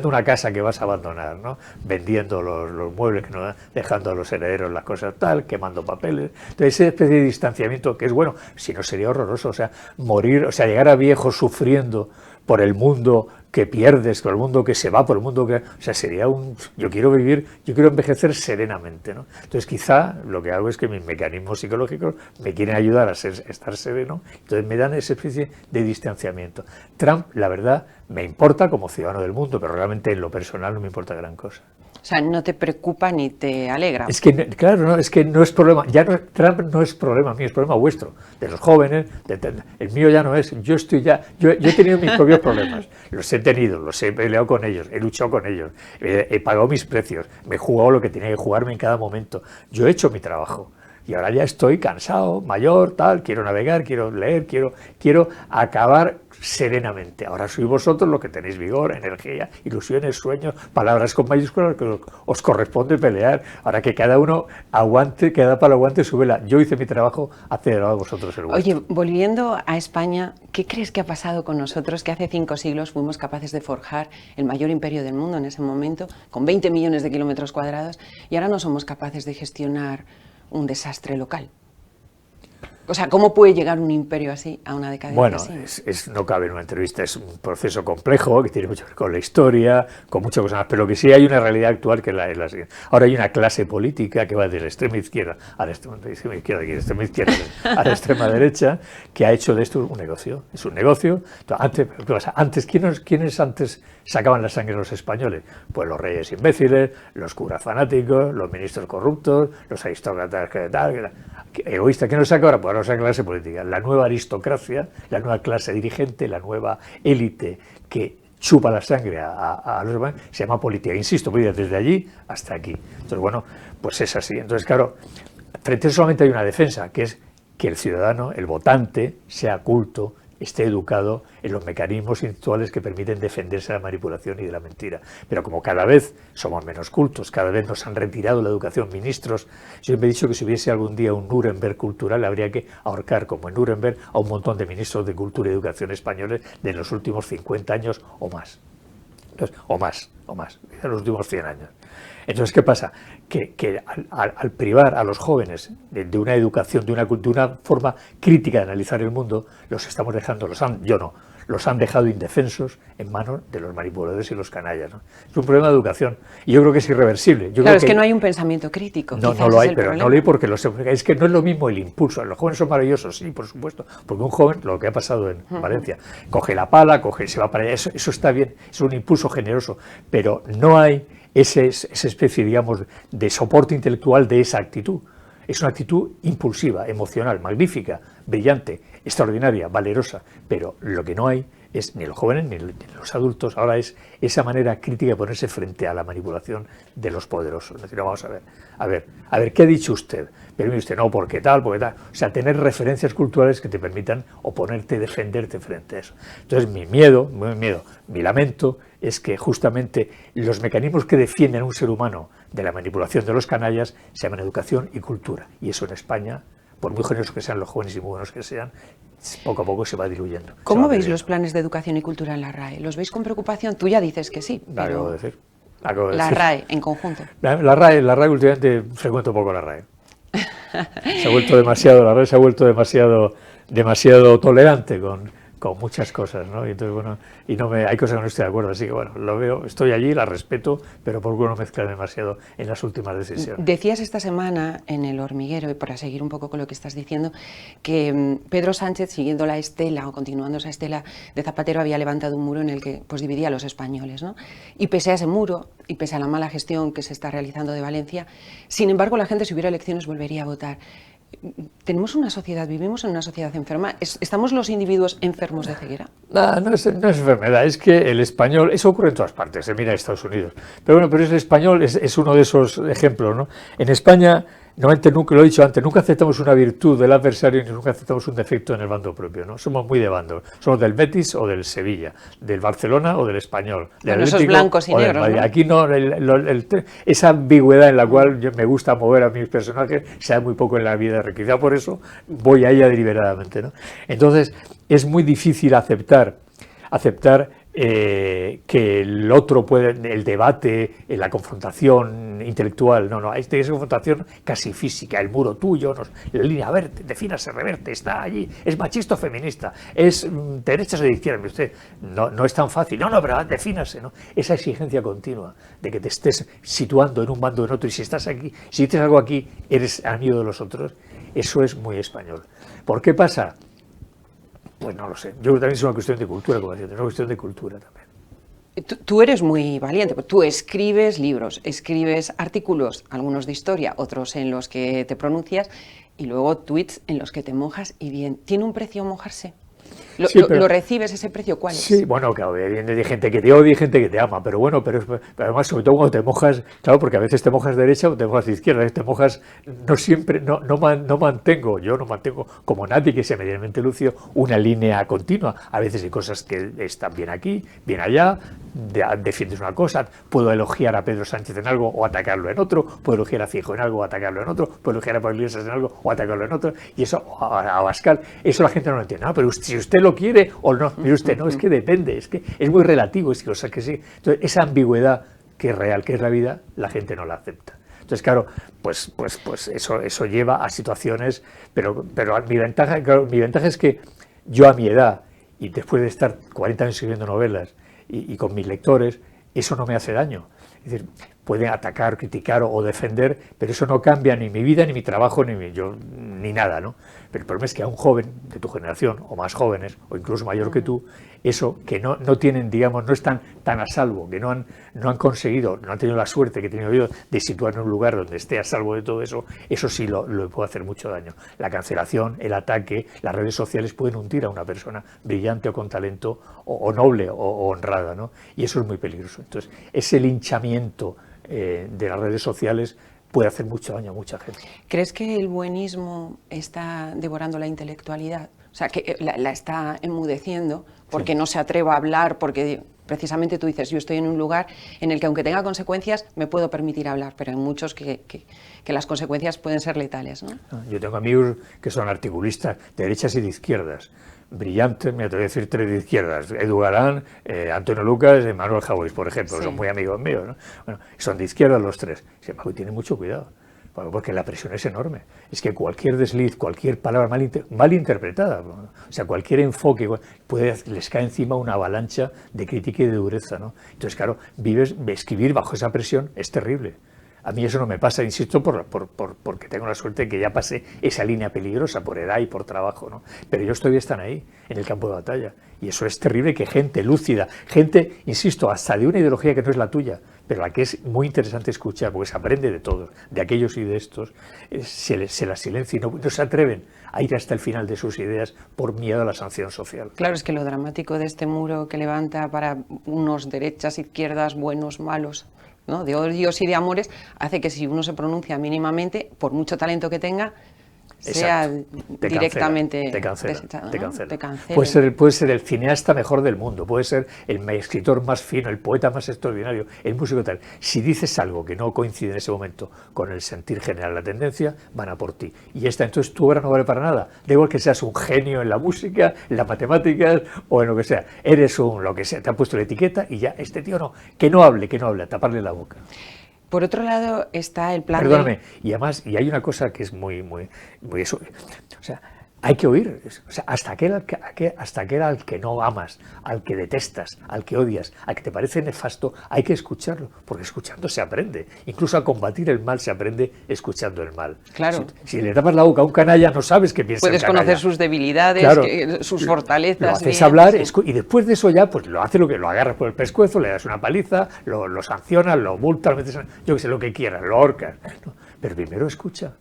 Speaker 2: una casa que vas a abandonar, ¿no? Vendiendo los muebles, que no, dejando a los herederos las cosas tal, quemando papeles. Entonces, esa especie de distanciamiento que es bueno, si no sería horroroso, o sea, morir, o sea, llegar a viejo sufriendo por el mundo que pierdes, por el mundo que se va, por el mundo que... O sea, sería yo quiero envejecer serenamente, ¿no? Entonces, quizá lo que hago es que mis mecanismos psicológicos me quieren ayudar a estar sereno, entonces me dan esa especie de distanciamiento. Trump, la verdad, me importa como ciudadano del mundo, pero realmente en lo personal no me importa gran cosa.
Speaker 1: O sea, no te preocupa ni te alegra.
Speaker 2: Es que, claro, no, es que no es problema, Trump no es problema mío, es problema vuestro, de los jóvenes, el mío ya no es, yo he tenido mis propios problemas, los he tenido, los he peleado con ellos, he luchado con ellos, he pagado mis precios, me he jugado lo que tenía que jugarme en cada momento, yo he hecho mi trabajo. Y ahora ya estoy cansado, mayor, tal, quiero navegar, quiero leer, quiero acabar serenamente. Ahora sois vosotros los que tenéis vigor, energía, ilusiones, sueños, palabras con mayúsculas que os corresponde pelear. Ahora que cada uno aguante, cada palo aguante su vela. Yo hice mi trabajo, haced a vosotros el vuestro.
Speaker 1: Oye, volviendo a España, ¿qué crees que ha pasado con nosotros que hace 5 siglos fuimos capaces de forjar el mayor imperio del mundo en ese momento, con 20 millones de kilómetros cuadrados, y ahora no somos capaces de gestionar un desastre local? O sea, ¿cómo puede llegar un imperio así a una decadencia así?
Speaker 2: Bueno, no cabe en una entrevista, es un proceso complejo que tiene mucho que ver con la historia, con muchas cosas más, pero que sí hay una realidad actual que es la siguiente. Ahora hay una clase política que va desde la extrema izquierda a la extrema derecha, que ha hecho de esto un negocio. Es un negocio. ¿Quiénes antes sacaban la sangre de los españoles? Pues los reyes imbéciles, los curas fanáticos, los ministros corruptos, los aristócratas egoístas. ¿Quién nos saca ahora? Pues ahora nos saca la clase política, la nueva aristocracia, la nueva clase dirigente, la nueva élite que chupa la sangre a los demás, se llama política. Insisto, política desde allí hasta aquí. Entonces, bueno, pues es así. Entonces, claro, frente a eso solamente hay una defensa, que es que el ciudadano, el votante, sea culto, esté educado en los mecanismos intelectuales que permiten defenderse de la manipulación y de la mentira. Pero como cada vez somos menos cultos, cada vez nos han retirado la educación ministros, yo siempre he dicho que si hubiese algún día un Nuremberg cultural, habría que ahorcar, como en Nuremberg, a un montón de ministros de cultura y educación españoles de los últimos 50 años o más. Entonces, o más, de los últimos 100 años. Entonces, ¿qué pasa? Que al privar a los jóvenes de una educación, de una forma crítica de analizar el mundo, los estamos dejando, los han dejado indefensos en manos de los manipuladores y los canallas, ¿no? Es un problema de educación y yo creo que es irreversible. Yo
Speaker 1: claro,
Speaker 2: creo
Speaker 1: que no hay un pensamiento crítico.
Speaker 2: No lo hay, pero no lo hay porque es que no es lo mismo el impulso. Los jóvenes son maravillosos, sí, por supuesto, porque un joven, lo que ha pasado en Valencia, coge la pala, se va para allá, eso está bien, es un impulso generoso, pero no hay esa especie, digamos, de soporte intelectual de esa actitud. Es una actitud impulsiva, emocional, magnífica, brillante, extraordinaria, valerosa, pero lo que no hay es ni los jóvenes ni los adultos, ahora es esa manera crítica de ponerse frente a la manipulación de los poderosos. Es decir, no, vamos a ver, ¿qué ha dicho usted? Pero mire usted, no, porque tal. O sea, tener referencias culturales que te permitan oponerte, defenderte frente a eso. Entonces, mi lamento es que justamente los mecanismos que defienden a un ser humano de la manipulación de los canallas se llaman educación y cultura. Y eso en España, por muy generosos que sean los jóvenes y muy buenos que sean, poco a poco se va diluyendo.
Speaker 1: ¿Cómo veis los planes de educación y cultura en la RAE? ¿Los veis con preocupación? Tú ya dices que sí, pero la RAE en conjunto.
Speaker 2: La RAE últimamente frecuento poco la RAE. Se ha vuelto demasiado, la RAE se ha vuelto demasiado tolerante con muchas cosas, ¿no? Y entonces, bueno, hay cosas que no estoy de acuerdo, así que bueno, lo veo, estoy allí, la respeto, pero procuro no mezclar demasiado en las últimas decisiones.
Speaker 1: Decías esta semana en El Hormiguero, y para seguir un poco con lo que estás diciendo, que Pedro Sánchez, siguiendo la estela o continuando esa estela de Zapatero, había levantado un muro en el que pues dividía a los españoles, ¿no? Y pese a ese muro, y pese a la mala gestión que se está realizando de Valencia, sin embargo, la gente, si hubiera elecciones, volvería a votar. ¿Tenemos una sociedad, vivimos en una sociedad enferma? ¿Estamos los individuos enfermos de ceguera?
Speaker 2: No es enfermedad, es que el español, eso ocurre en todas partes, se mira en Estados Unidos, pero el español es uno de esos ejemplos, ¿no? En España, normalmente, nunca, lo he dicho antes, nunca aceptamos una virtud del adversario ni nunca aceptamos un defecto en el bando propio, ¿no? Somos muy de bando, somos del Betis o del Sevilla, del Barcelona o del Español, del
Speaker 1: Atlético esos blancos y negros, ¿no?
Speaker 2: Aquí no, esa ambigüedad en la cual yo me gusta mover a mis personajes se da muy poco en la vida, quizá por eso voy a ella deliberadamente, ¿no? Entonces, es muy difícil aceptar que el otro puede, el debate, la confrontación intelectual, no, es esa confrontación casi física, el muro tuyo, la línea verde, defínase, reverte, está allí, es machista o feminista, es derechas o de izquierda, usted, no es tan fácil, pero defínase, ¿no? Esa exigencia continua de que te estés situando en un bando o en otro, y si estás aquí, si dices algo aquí, eres amigo de los otros, eso es muy español. ¿Por qué pasa? Pues no lo sé. Yo creo que también es una cuestión de cultura, como decía, es una cuestión de cultura también.
Speaker 1: Tú eres muy valiente, tú escribes libros, escribes artículos, algunos de historia, otros en los que te pronuncias, y luego tweets en los que te mojas, y bien, ¿tiene un precio mojarse? ¿Lo recibes ese precio? ¿Cuál es?
Speaker 2: Sí, bueno, claro, viene de gente que te odia y gente que te ama, pero bueno, pero además, sobre todo cuando te mojas, claro, porque a veces te mojas de derecha o te mojas de izquierda, a veces te mojas, no siempre, yo no mantengo como nadie que sea medianamente lucio una línea continua. A veces hay cosas que están bien aquí, bien allá, defiendes una cosa, puedo elogiar a Pedro Sánchez en algo o atacarlo en otro, puedo elogiar a Feijóo en algo o atacarlo en otro, puedo elogiar a Pablo Iglesias en algo o atacarlo en otro, y eso, a Abascal, eso la gente no lo entiende, pero si usted lo quiere o no, mire usted, no, es que depende, es que es muy relativo, es que, o sea, que sí. Entonces, esa ambigüedad que es real, que es la vida, la gente no la acepta. Entonces, claro, pues eso lleva a situaciones, pero mi ventaja es que yo a mi edad, y después de estar 40 años escribiendo novelas, y con mis lectores, eso no me hace daño. Es decir, pueden atacar, criticar o defender, pero eso no cambia ni mi vida, ni mi trabajo, ni nada, ¿no? Pero el problema es que a un joven de tu generación, o más jóvenes, o incluso mayor que tú, eso que no tienen, digamos, no están tan a salvo, que no han conseguido, no han tenido la suerte que he tenido yo de situar en un lugar donde esté a salvo de todo eso, eso sí lo puede hacer mucho daño. La cancelación, el ataque, las redes sociales pueden hundir a una persona brillante o con talento, o noble o honrada, ¿no? Y eso es muy peligroso. Entonces, ese linchamiento de las redes sociales puede hacer mucho daño a mucha gente.
Speaker 1: ¿Crees que el buenismo está devorando la intelectualidad? O sea, que la está enmudeciendo porque no se atreva a hablar, porque precisamente tú dices, yo estoy en un lugar en el que aunque tenga consecuencias me puedo permitir hablar, pero hay muchos que las consecuencias pueden ser letales, ¿no?
Speaker 2: Yo tengo amigos que son articulistas de derechas y de izquierdas, brillantes, me atrevo a decir 3 de izquierdas, Edu Galán, Antonio Lucas y Manuel Jauregui, por ejemplo, son muy amigos míos, ¿no? Bueno, son de izquierda los 3, sin embargo, tienen mucho cuidado, Bueno, porque la presión es enorme. Es que cualquier desliz, cualquier palabra mal interpretada, o sea, cualquier enfoque, les cae encima una avalancha de crítica y de dureza, ¿no? Entonces, claro, escribir bajo esa presión es terrible. A mí eso no me pasa, insisto, porque tengo la suerte de que ya pasé esa línea peligrosa por edad y por trabajo, ¿no? Pero ellos todavía están ahí, en el campo de batalla. Y eso es terrible, que gente lúcida, gente, insisto, hasta de una ideología que no es la tuya, pero la que es muy interesante escuchar, porque se aprende de todos, de aquellos y de estos, se la silencia y no se atreven a ir hasta el final de sus ideas por miedo a la sanción social.
Speaker 1: Claro, es que lo dramático de este muro que levanta para unos derechas, izquierdas, buenos, malos, ¿no?, de odios y de amores, hace que si uno se pronuncia mínimamente, por mucho talento que tenga, sea directamente
Speaker 2: te cancela.
Speaker 1: desechado,
Speaker 2: Te
Speaker 1: ¿no?
Speaker 2: cancela.
Speaker 1: Te cancela.
Speaker 2: Puede ser el cineasta mejor del mundo, puede ser el escritor más fino, el poeta más extraordinario, el músico tal. Si dices algo que no coincide en ese momento con el sentir general, la tendencia, van a por ti. Y entonces tu obra no vale para nada. Da igual que seas un genio en la música, en las matemáticas o en lo que sea. Eres lo que sea, te han puesto la etiqueta y ya, este tío no, que no hable, a taparle la boca.
Speaker 1: Por otro lado está el plan.
Speaker 2: Perdóname, y además, y hay una cosa que es muy eso, o sea, hay que oír, o sea, hasta aquel al que no amas, al que detestas, al que odias, al que te parece nefasto, hay que escucharlo, porque escuchando se aprende. Incluso a combatir el mal se aprende escuchando el mal.
Speaker 1: Claro.
Speaker 2: Si le tapas la boca a un canalla, no sabes qué piensa el
Speaker 1: Puedes
Speaker 2: canalla.
Speaker 1: conocer sus debilidades,
Speaker 2: claro,
Speaker 1: sus fortalezas.
Speaker 2: Lo haces
Speaker 1: bien,
Speaker 2: hablar,
Speaker 1: sí.
Speaker 2: y después de eso ya, pues lo agarras por el pescuezo, le das una paliza, lo sancionas, lo multas, lo metes, yo que sé, lo que quieras, lo ahorcas. ¿No? Pero primero escucha.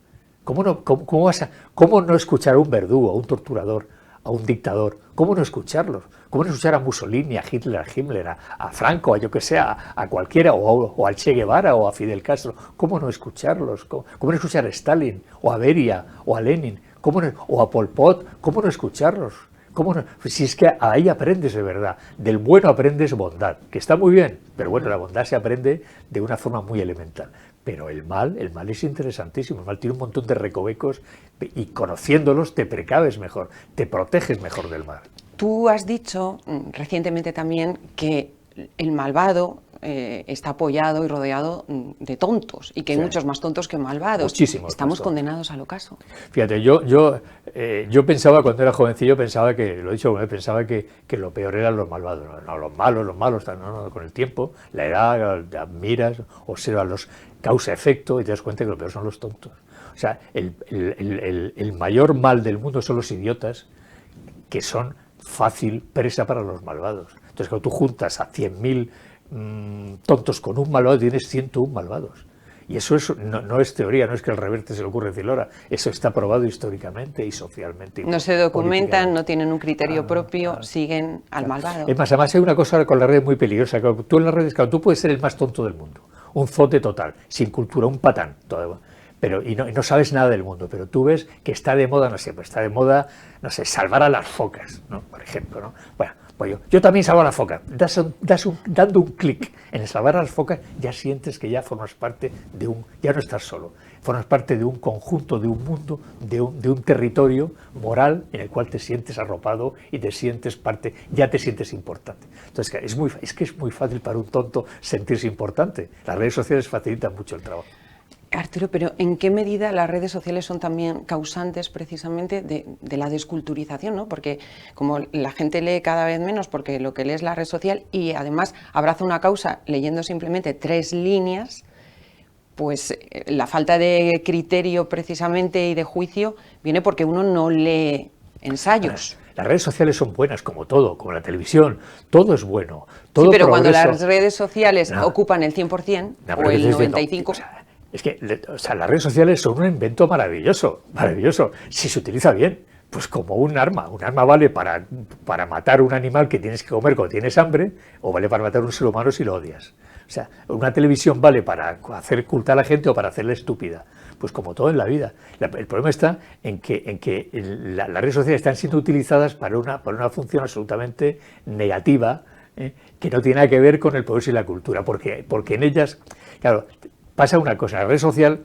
Speaker 2: ¿Cómo no escuchar a un verdugo, a un torturador, a un dictador? ¿Cómo no escucharlos? ¿Cómo no escuchar a Mussolini, a Hitler, a Franco, a yo que sea, a cualquiera, o al Che Guevara o a Fidel Castro? ¿Cómo no escucharlos? ¿Cómo no escuchar a Stalin, o a Beria, o a Lenin, o a Pol Pot? ¿Cómo no escucharlos? ¿Cómo no? Si es que ahí aprendes de verdad. Del bueno aprendes bondad, que está muy bien, pero bueno, la bondad se aprende de una forma muy elemental. Pero el mal es interesantísimo, el mal tiene un montón de recovecos y conociéndolos te precaves mejor, te proteges mejor del mal.
Speaker 1: Tú has dicho recientemente también que el malvado está apoyado y rodeado de tontos y que hay muchos más tontos que malvados.
Speaker 2: Muchísimos.
Speaker 1: Estamos condenados al ocaso.
Speaker 2: Fíjate, yo pensaba cuando era jovencillo, pensaba que lo peor eran los malvados. No, los malos, no, con el tiempo, la edad, miras, observas causa-efecto y te das cuenta que lo peor son los tontos. O sea, el mayor mal del mundo son los idiotas, que son fácil presa para los malvados. Entonces, cuando tú juntas a 100.000 tontos con un malvado, tienes 101 malvados. Y eso no es teoría, no es que al Reverte se le ocurre decirlo ahora, eso está probado históricamente y socialmente.
Speaker 1: No se documentan, no tienen un criterio propio, siguen al malvado.
Speaker 2: Es más, además hay una cosa con las redes muy peligrosa. Tú en las redes, claro, tú puedes ser el más tonto del mundo, un zote total, sin cultura, un patán, todo. Y no sabes nada del mundo, pero tú ves que está de moda, salvar a las focas, ¿no? Por ejemplo, ¿no? Bueno, pues yo también salvo a las focas. Dando un clic en el salvar a las focas, ya sientes que ya formas parte ya no estás solo, formas parte de un conjunto, de un mundo, de un territorio moral en el cual te sientes arropado y te sientes parte, ya te sientes importante. Entonces, es que es muy fácil para un tonto sentirse importante. Las redes sociales facilitan mucho el trabajo.
Speaker 1: Arturo, pero ¿en qué medida las redes sociales son también causantes precisamente de la desculturización, ¿no? Porque como la gente lee cada vez menos porque lo que lee es la red social y además abraza una causa leyendo simplemente 3 líneas, pues la falta de criterio precisamente y de juicio viene porque uno no lee ensayos.
Speaker 2: Las redes sociales son buenas, como todo, como la televisión, todo es bueno. Todo
Speaker 1: sí, pero
Speaker 2: progreso.
Speaker 1: Cuando las redes sociales ocupan el 100% o el 95%...
Speaker 2: Es que las redes sociales son un invento maravilloso, si se utiliza bien, pues como un arma vale para matar un animal que tienes que comer cuando tienes hambre, o vale para matar a un ser humano si lo odias. O sea, una televisión vale para hacer culta a la gente o para hacerla estúpida, pues como todo en la vida. El problema está en que las redes sociales están siendo utilizadas para una función absolutamente negativa, que no tiene nada que ver con el progreso y la cultura, porque en ellas, claro, pasa una cosa, en la red social,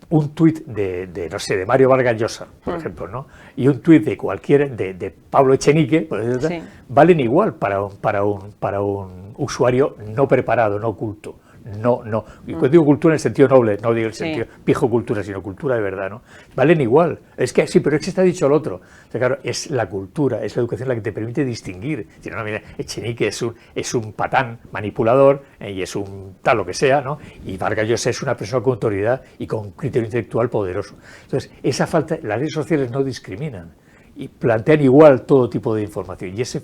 Speaker 2: un tuit de Mario Vargas Llosa, por ejemplo, ¿no? Y un tuit de Pablo Echenique, por ejemplo, sí, valen igual para un usuario no preparado, no culto. no. Y cuando digo cultura en el sentido noble, no digo el sentido pijo cultura, sino cultura de verdad, ¿no? Valen igual. Es que sí, pero es que está dicho el otro. O sea, claro, es la cultura, es la educación la que te permite distinguir. Si no, mira, Echenique es un patán manipulador y es un tal lo que sea, ¿no? Y Vargas Llosa es una persona con autoridad y con criterio intelectual poderoso. Entonces, esa falta, las redes sociales no discriminan y plantean igual todo tipo de información, y ese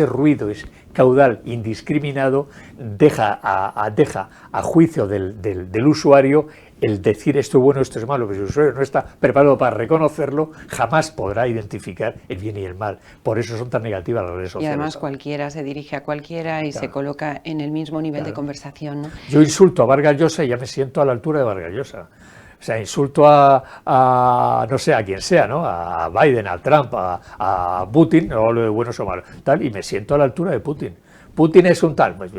Speaker 2: ruido, ese caudal indiscriminado deja a juicio del usuario el decir esto es bueno, esto es malo, pero si el usuario no está preparado para reconocerlo, jamás podrá identificar el bien y el mal. Por eso son tan negativas las redes sociales.
Speaker 1: Y además cualquiera se dirige a cualquiera y se coloca en el mismo nivel de conversación, ¿no?
Speaker 2: Yo insulto a Vargas Llosa y ya me siento a la altura de Vargas Llosa. O sea, insulto no sé, a quien sea, ¿no? A Biden, a Trump, a Putin, no hablo de buenos o malos, tal, y me siento a la altura de Putin. Putin es un tal, pues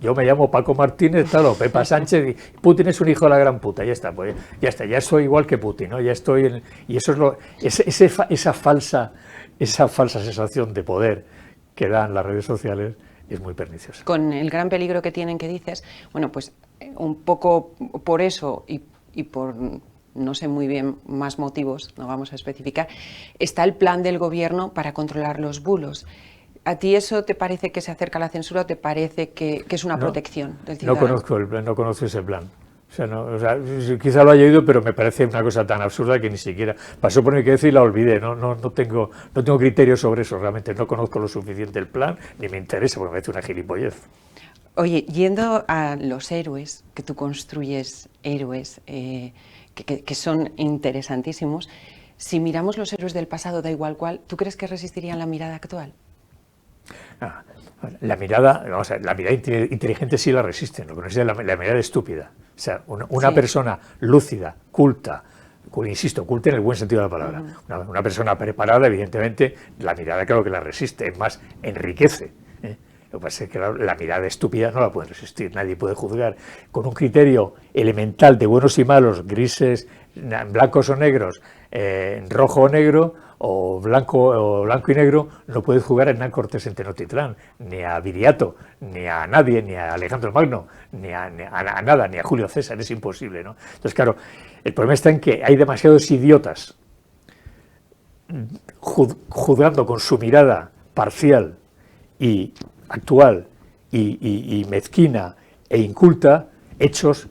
Speaker 2: yo me llamo Paco Martínez, tal, o Pepa Sánchez, y Putin es un hijo de la gran puta, ya está, pues ya está, ya soy igual que Putin, ¿no? Ya estoy y eso es esa falsa sensación de poder que dan las redes sociales es muy perniciosa.
Speaker 1: Con el gran peligro que tienen, que dices, bueno, pues un poco por eso y por no sé muy bien más motivos, no vamos a especificar, está el plan del gobierno para controlar los bulos. ¿A ti eso te parece que se acerca a la censura o te parece que es una protección del ciudadano?
Speaker 2: No conozco ese plan. O sea, quizá lo haya oído, pero me parece una cosa tan absurda que ni siquiera pasó por mi cabeza y la olvidé. No tengo criterio sobre eso, realmente no conozco lo suficiente el plan, ni me interesa porque me parece una gilipollez.
Speaker 1: Oye, yendo a los héroes, que tú construyes héroes que son interesantísimos, si miramos los héroes del pasado, da igual cuál, ¿tú crees que resistirían la mirada actual?
Speaker 2: La mirada inteligente sí la resiste, lo que no es la mirada estúpida. O sea, una persona lúcida, culta, insisto, culta en el buen sentido de la palabra, una persona preparada, evidentemente, la mirada claro que la resiste, es más, enriquece. Lo que pasa es que la mirada estúpida no la puede resistir, nadie puede juzgar con un criterio elemental de buenos y malos, grises, blancos o negros, rojo o negro, o blanco y negro, no puedes jugar a Hernán Cortés en Tenochtitlán, ni a Viriato, ni a nadie, ni a Alejandro Magno, ni a nada, ni a Julio César, es imposible, ¿no? Entonces, claro, el problema está en que hay demasiados idiotas juzgando con su mirada parcial y actual y mezquina e inculta hechos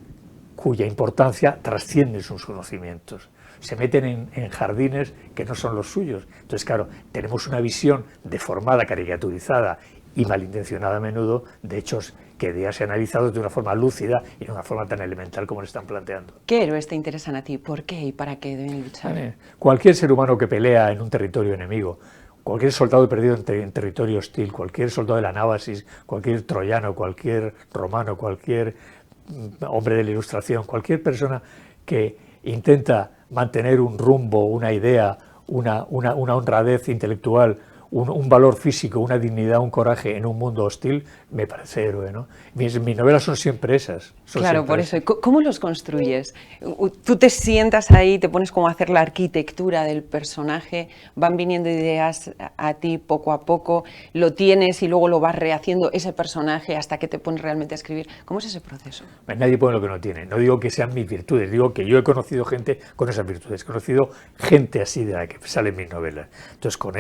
Speaker 2: cuya importancia trascienden sus conocimientos. Se meten en jardines que no son los suyos. Entonces, claro, tenemos una visión deformada, caricaturizada y malintencionada a menudo de hechos que ya se han analizado de una forma lúcida y de una forma tan elemental como lo están planteando.
Speaker 1: ¿Qué héroes te interesan a ti? ¿Por qué y para qué deben luchar?
Speaker 2: Cualquier ser humano que pelea en un territorio enemigo, cualquier soldado perdido en territorio hostil, cualquier soldado de la Nábasis, cualquier troyano, cualquier romano, cualquier hombre de la Ilustración, cualquier persona que intenta mantener un rumbo, una idea, una honradez intelectual, un valor físico, una dignidad, un coraje en un mundo hostil, me parece héroe, ¿no? Mis novelas son siempre esas.
Speaker 1: Claro, por eso. ¿Cómo los construyes? Tú te sientas ahí, te pones como a hacer la arquitectura del personaje, van viniendo ideas a ti poco a poco, lo tienes y luego lo vas rehaciendo ese personaje hasta que te pones realmente a escribir. ¿Cómo es ese proceso?
Speaker 2: Nadie pone lo que no tiene. No digo que sean mis virtudes, digo que yo he conocido gente con esas virtudes, he conocido gente así de la que salen mis novelas. Entonces, con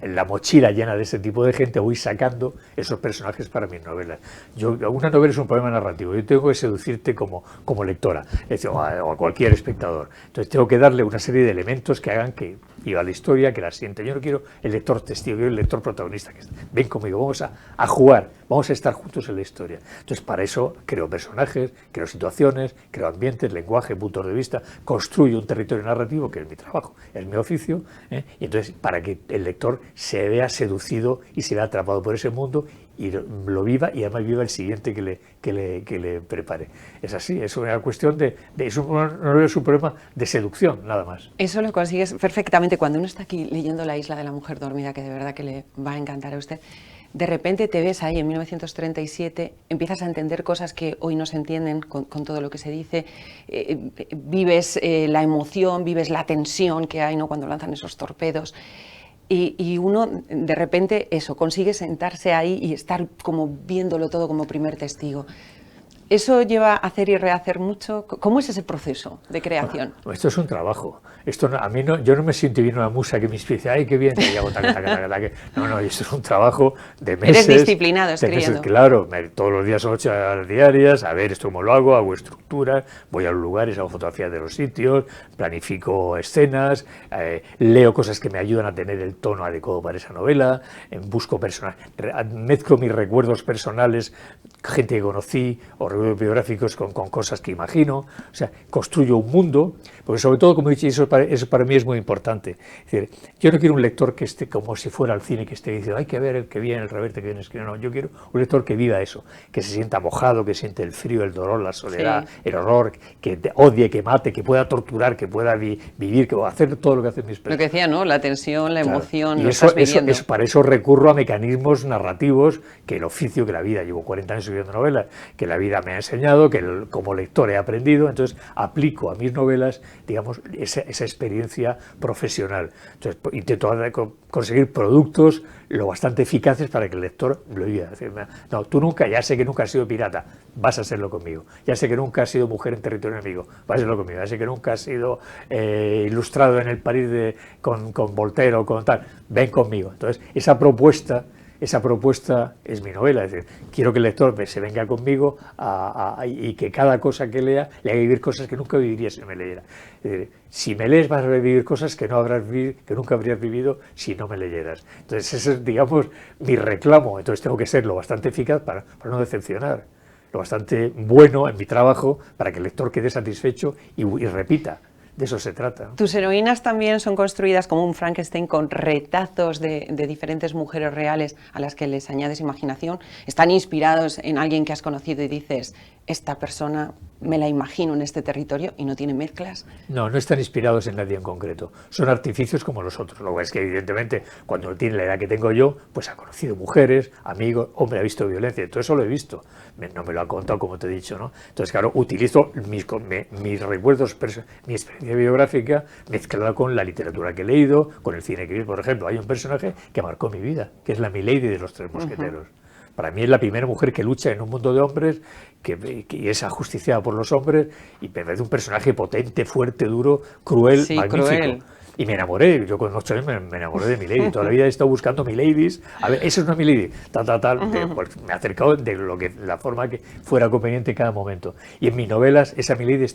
Speaker 2: la mochila llena de ese tipo de gente, voy sacando esos personajes para mis novelas. Una novela es un problema narrativo, yo tengo que seducirte como lectora, es decir, o a cualquier espectador. Entonces tengo que darle una serie de elementos que hagan que viva la historia, que la sienta. Yo no quiero el lector testigo, quiero el lector protagonista. Ven conmigo, vamos a jugar, vamos a estar juntos en la historia. Entonces para eso creo personajes, creo situaciones, creo ambientes, lenguaje, puntos de vista, construyo un territorio narrativo, que es mi trabajo, es mi oficio, y entonces para que el lector se vea seducido y se vea atrapado por ese mundo y lo viva y además viva el siguiente que le prepare. Es así, es una cuestión no es un problema de seducción, nada más.
Speaker 1: Eso lo consigues perfectamente cuando uno está aquí leyendo La isla de la mujer dormida, que de verdad que le va a encantar a usted. De repente te ves ahí en 1937, empiezas a entender cosas que hoy no se entienden con todo lo que se dice, vives la emoción, vives la tensión que hay, ¿no?, cuando lanzan esos torpedos. y uno de repente eso, consigue sentarse ahí y estar como viéndolo todo como primer testigo. ¿Eso lleva a hacer y rehacer mucho? ¿Cómo es ese proceso de creación?
Speaker 2: Bueno, esto es un trabajo. Esto a mí no, yo no me siento bien una musa que me inspire, ay, qué bien, y hago taca, taca, taca, taca. No, esto es un trabajo de meses.
Speaker 1: Eres disciplinado escribiendo.
Speaker 2: Claro, todos los días son 8 horas diarias, a ver esto cómo lo hago estructuras, voy a los lugares, hago fotografías de los sitios, planifico escenas, leo cosas que me ayudan a tener el tono adecuado para esa novela, busco personajes, mezclo mis recuerdos personales, gente que conocí, o recuerdos biográficos con cosas que imagino, o sea, construyo un mundo, porque sobre todo, como he dicho, eso para mí es muy importante. Es decir, yo no quiero un lector que esté como si fuera al cine, que esté diciendo, hay que ver el que viene, el Reverte que viene escribiendo. No, yo quiero un lector que viva eso, que se sienta mojado, que siente el frío, el dolor, la soledad, sí, el horror, que odie, que mate, que pueda torturar, que pueda vivir, que pueda hacer todo lo que hacen mis personajes.
Speaker 1: Lo que decía, ¿no? La tensión, la emoción,
Speaker 2: y
Speaker 1: lo
Speaker 2: eso,
Speaker 1: estás viviendo.
Speaker 2: Para eso recurro a mecanismos narrativos que el oficio, que la vida, llevo 40 años escribiendo novelas, que la vida me ha enseñado, que como lector he aprendido, entonces aplico a mis novelas, digamos, esa experiencia profesional. Entonces intento conseguir productos lo bastante eficaces para que el lector lo viva. No, tú nunca, ya sé que nunca has sido pirata, vas a serlo conmigo. Ya sé que nunca has sido mujer en territorio enemigo, vas a serlo conmigo. Ya sé que nunca has sido ilustrado en el París con Voltaire o con tal, ven conmigo. Entonces, esa propuesta es mi novela, es decir, quiero que el lector se venga conmigo y que cada cosa que lea le haga vivir cosas que nunca viviría si me leyera. Es decir, si me lees vas a vivir cosas que nunca habrías vivido si no me leyeras. Entonces ese es, digamos, mi reclamo. Entonces tengo que ser lo bastante eficaz para no decepcionar, lo bastante bueno en mi trabajo para que el lector quede satisfecho y repita. De eso se trata.
Speaker 1: Tus heroínas también son construidas como un Frankenstein con retazos de diferentes mujeres reales a las que les añades imaginación. Están inspirados en alguien que has conocido y dices, esta persona me la imagino en este territorio y no tiene mezclas.
Speaker 2: No, no están inspirados en nadie en concreto. Son artificios como los otros. Lo que es que evidentemente cuando tiene la edad que tengo yo, pues ha conocido mujeres, amigos, hombre, ha visto violencia. Todo eso lo he visto. No me lo ha contado, como te he dicho, ¿no? Entonces, claro, utilizo mis recuerdos, mi experiencia biográfica mezclada con la literatura que he leído, con el cine que vi. Por ejemplo, hay un personaje que marcó mi vida, que es la Milady de los Tres Mosqueteros. Para mí es la primera mujer que lucha en un mundo de hombres, que es ajusticiada por los hombres, y me parece un personaje potente, fuerte, duro, cruel, sí, magnífico. Cruel. Y me enamoré, yo con 8 años me enamoré de Milady, toda la vida he estado buscando Miladies, a ver, esa es una Milady, pues me he acercado de la forma que fuera conveniente en cada momento. Y en mis novelas, esa Milady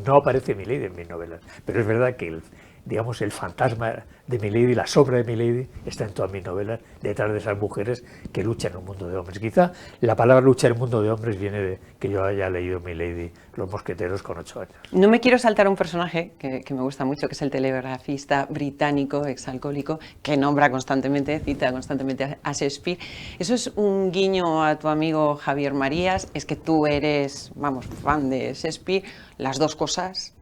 Speaker 2: no aparece Milady en mis novelas, pero es verdad que digamos, el fantasma de Milady, la sombra de Milady, está en todas mis novelas, detrás de esas mujeres que luchan en un mundo de hombres. Quizá la palabra lucha en un mundo de hombres viene de que yo haya leído Milady, Los Mosqueteros, con 8 años.
Speaker 1: No me quiero saltar a un personaje que me gusta mucho, que es el telegrafista británico, exalcohólico, que nombra constantemente, cita constantemente a Shakespeare. Eso es un guiño a tu amigo Javier Marías, es que tú eres, vamos, fan de Shakespeare, las dos cosas.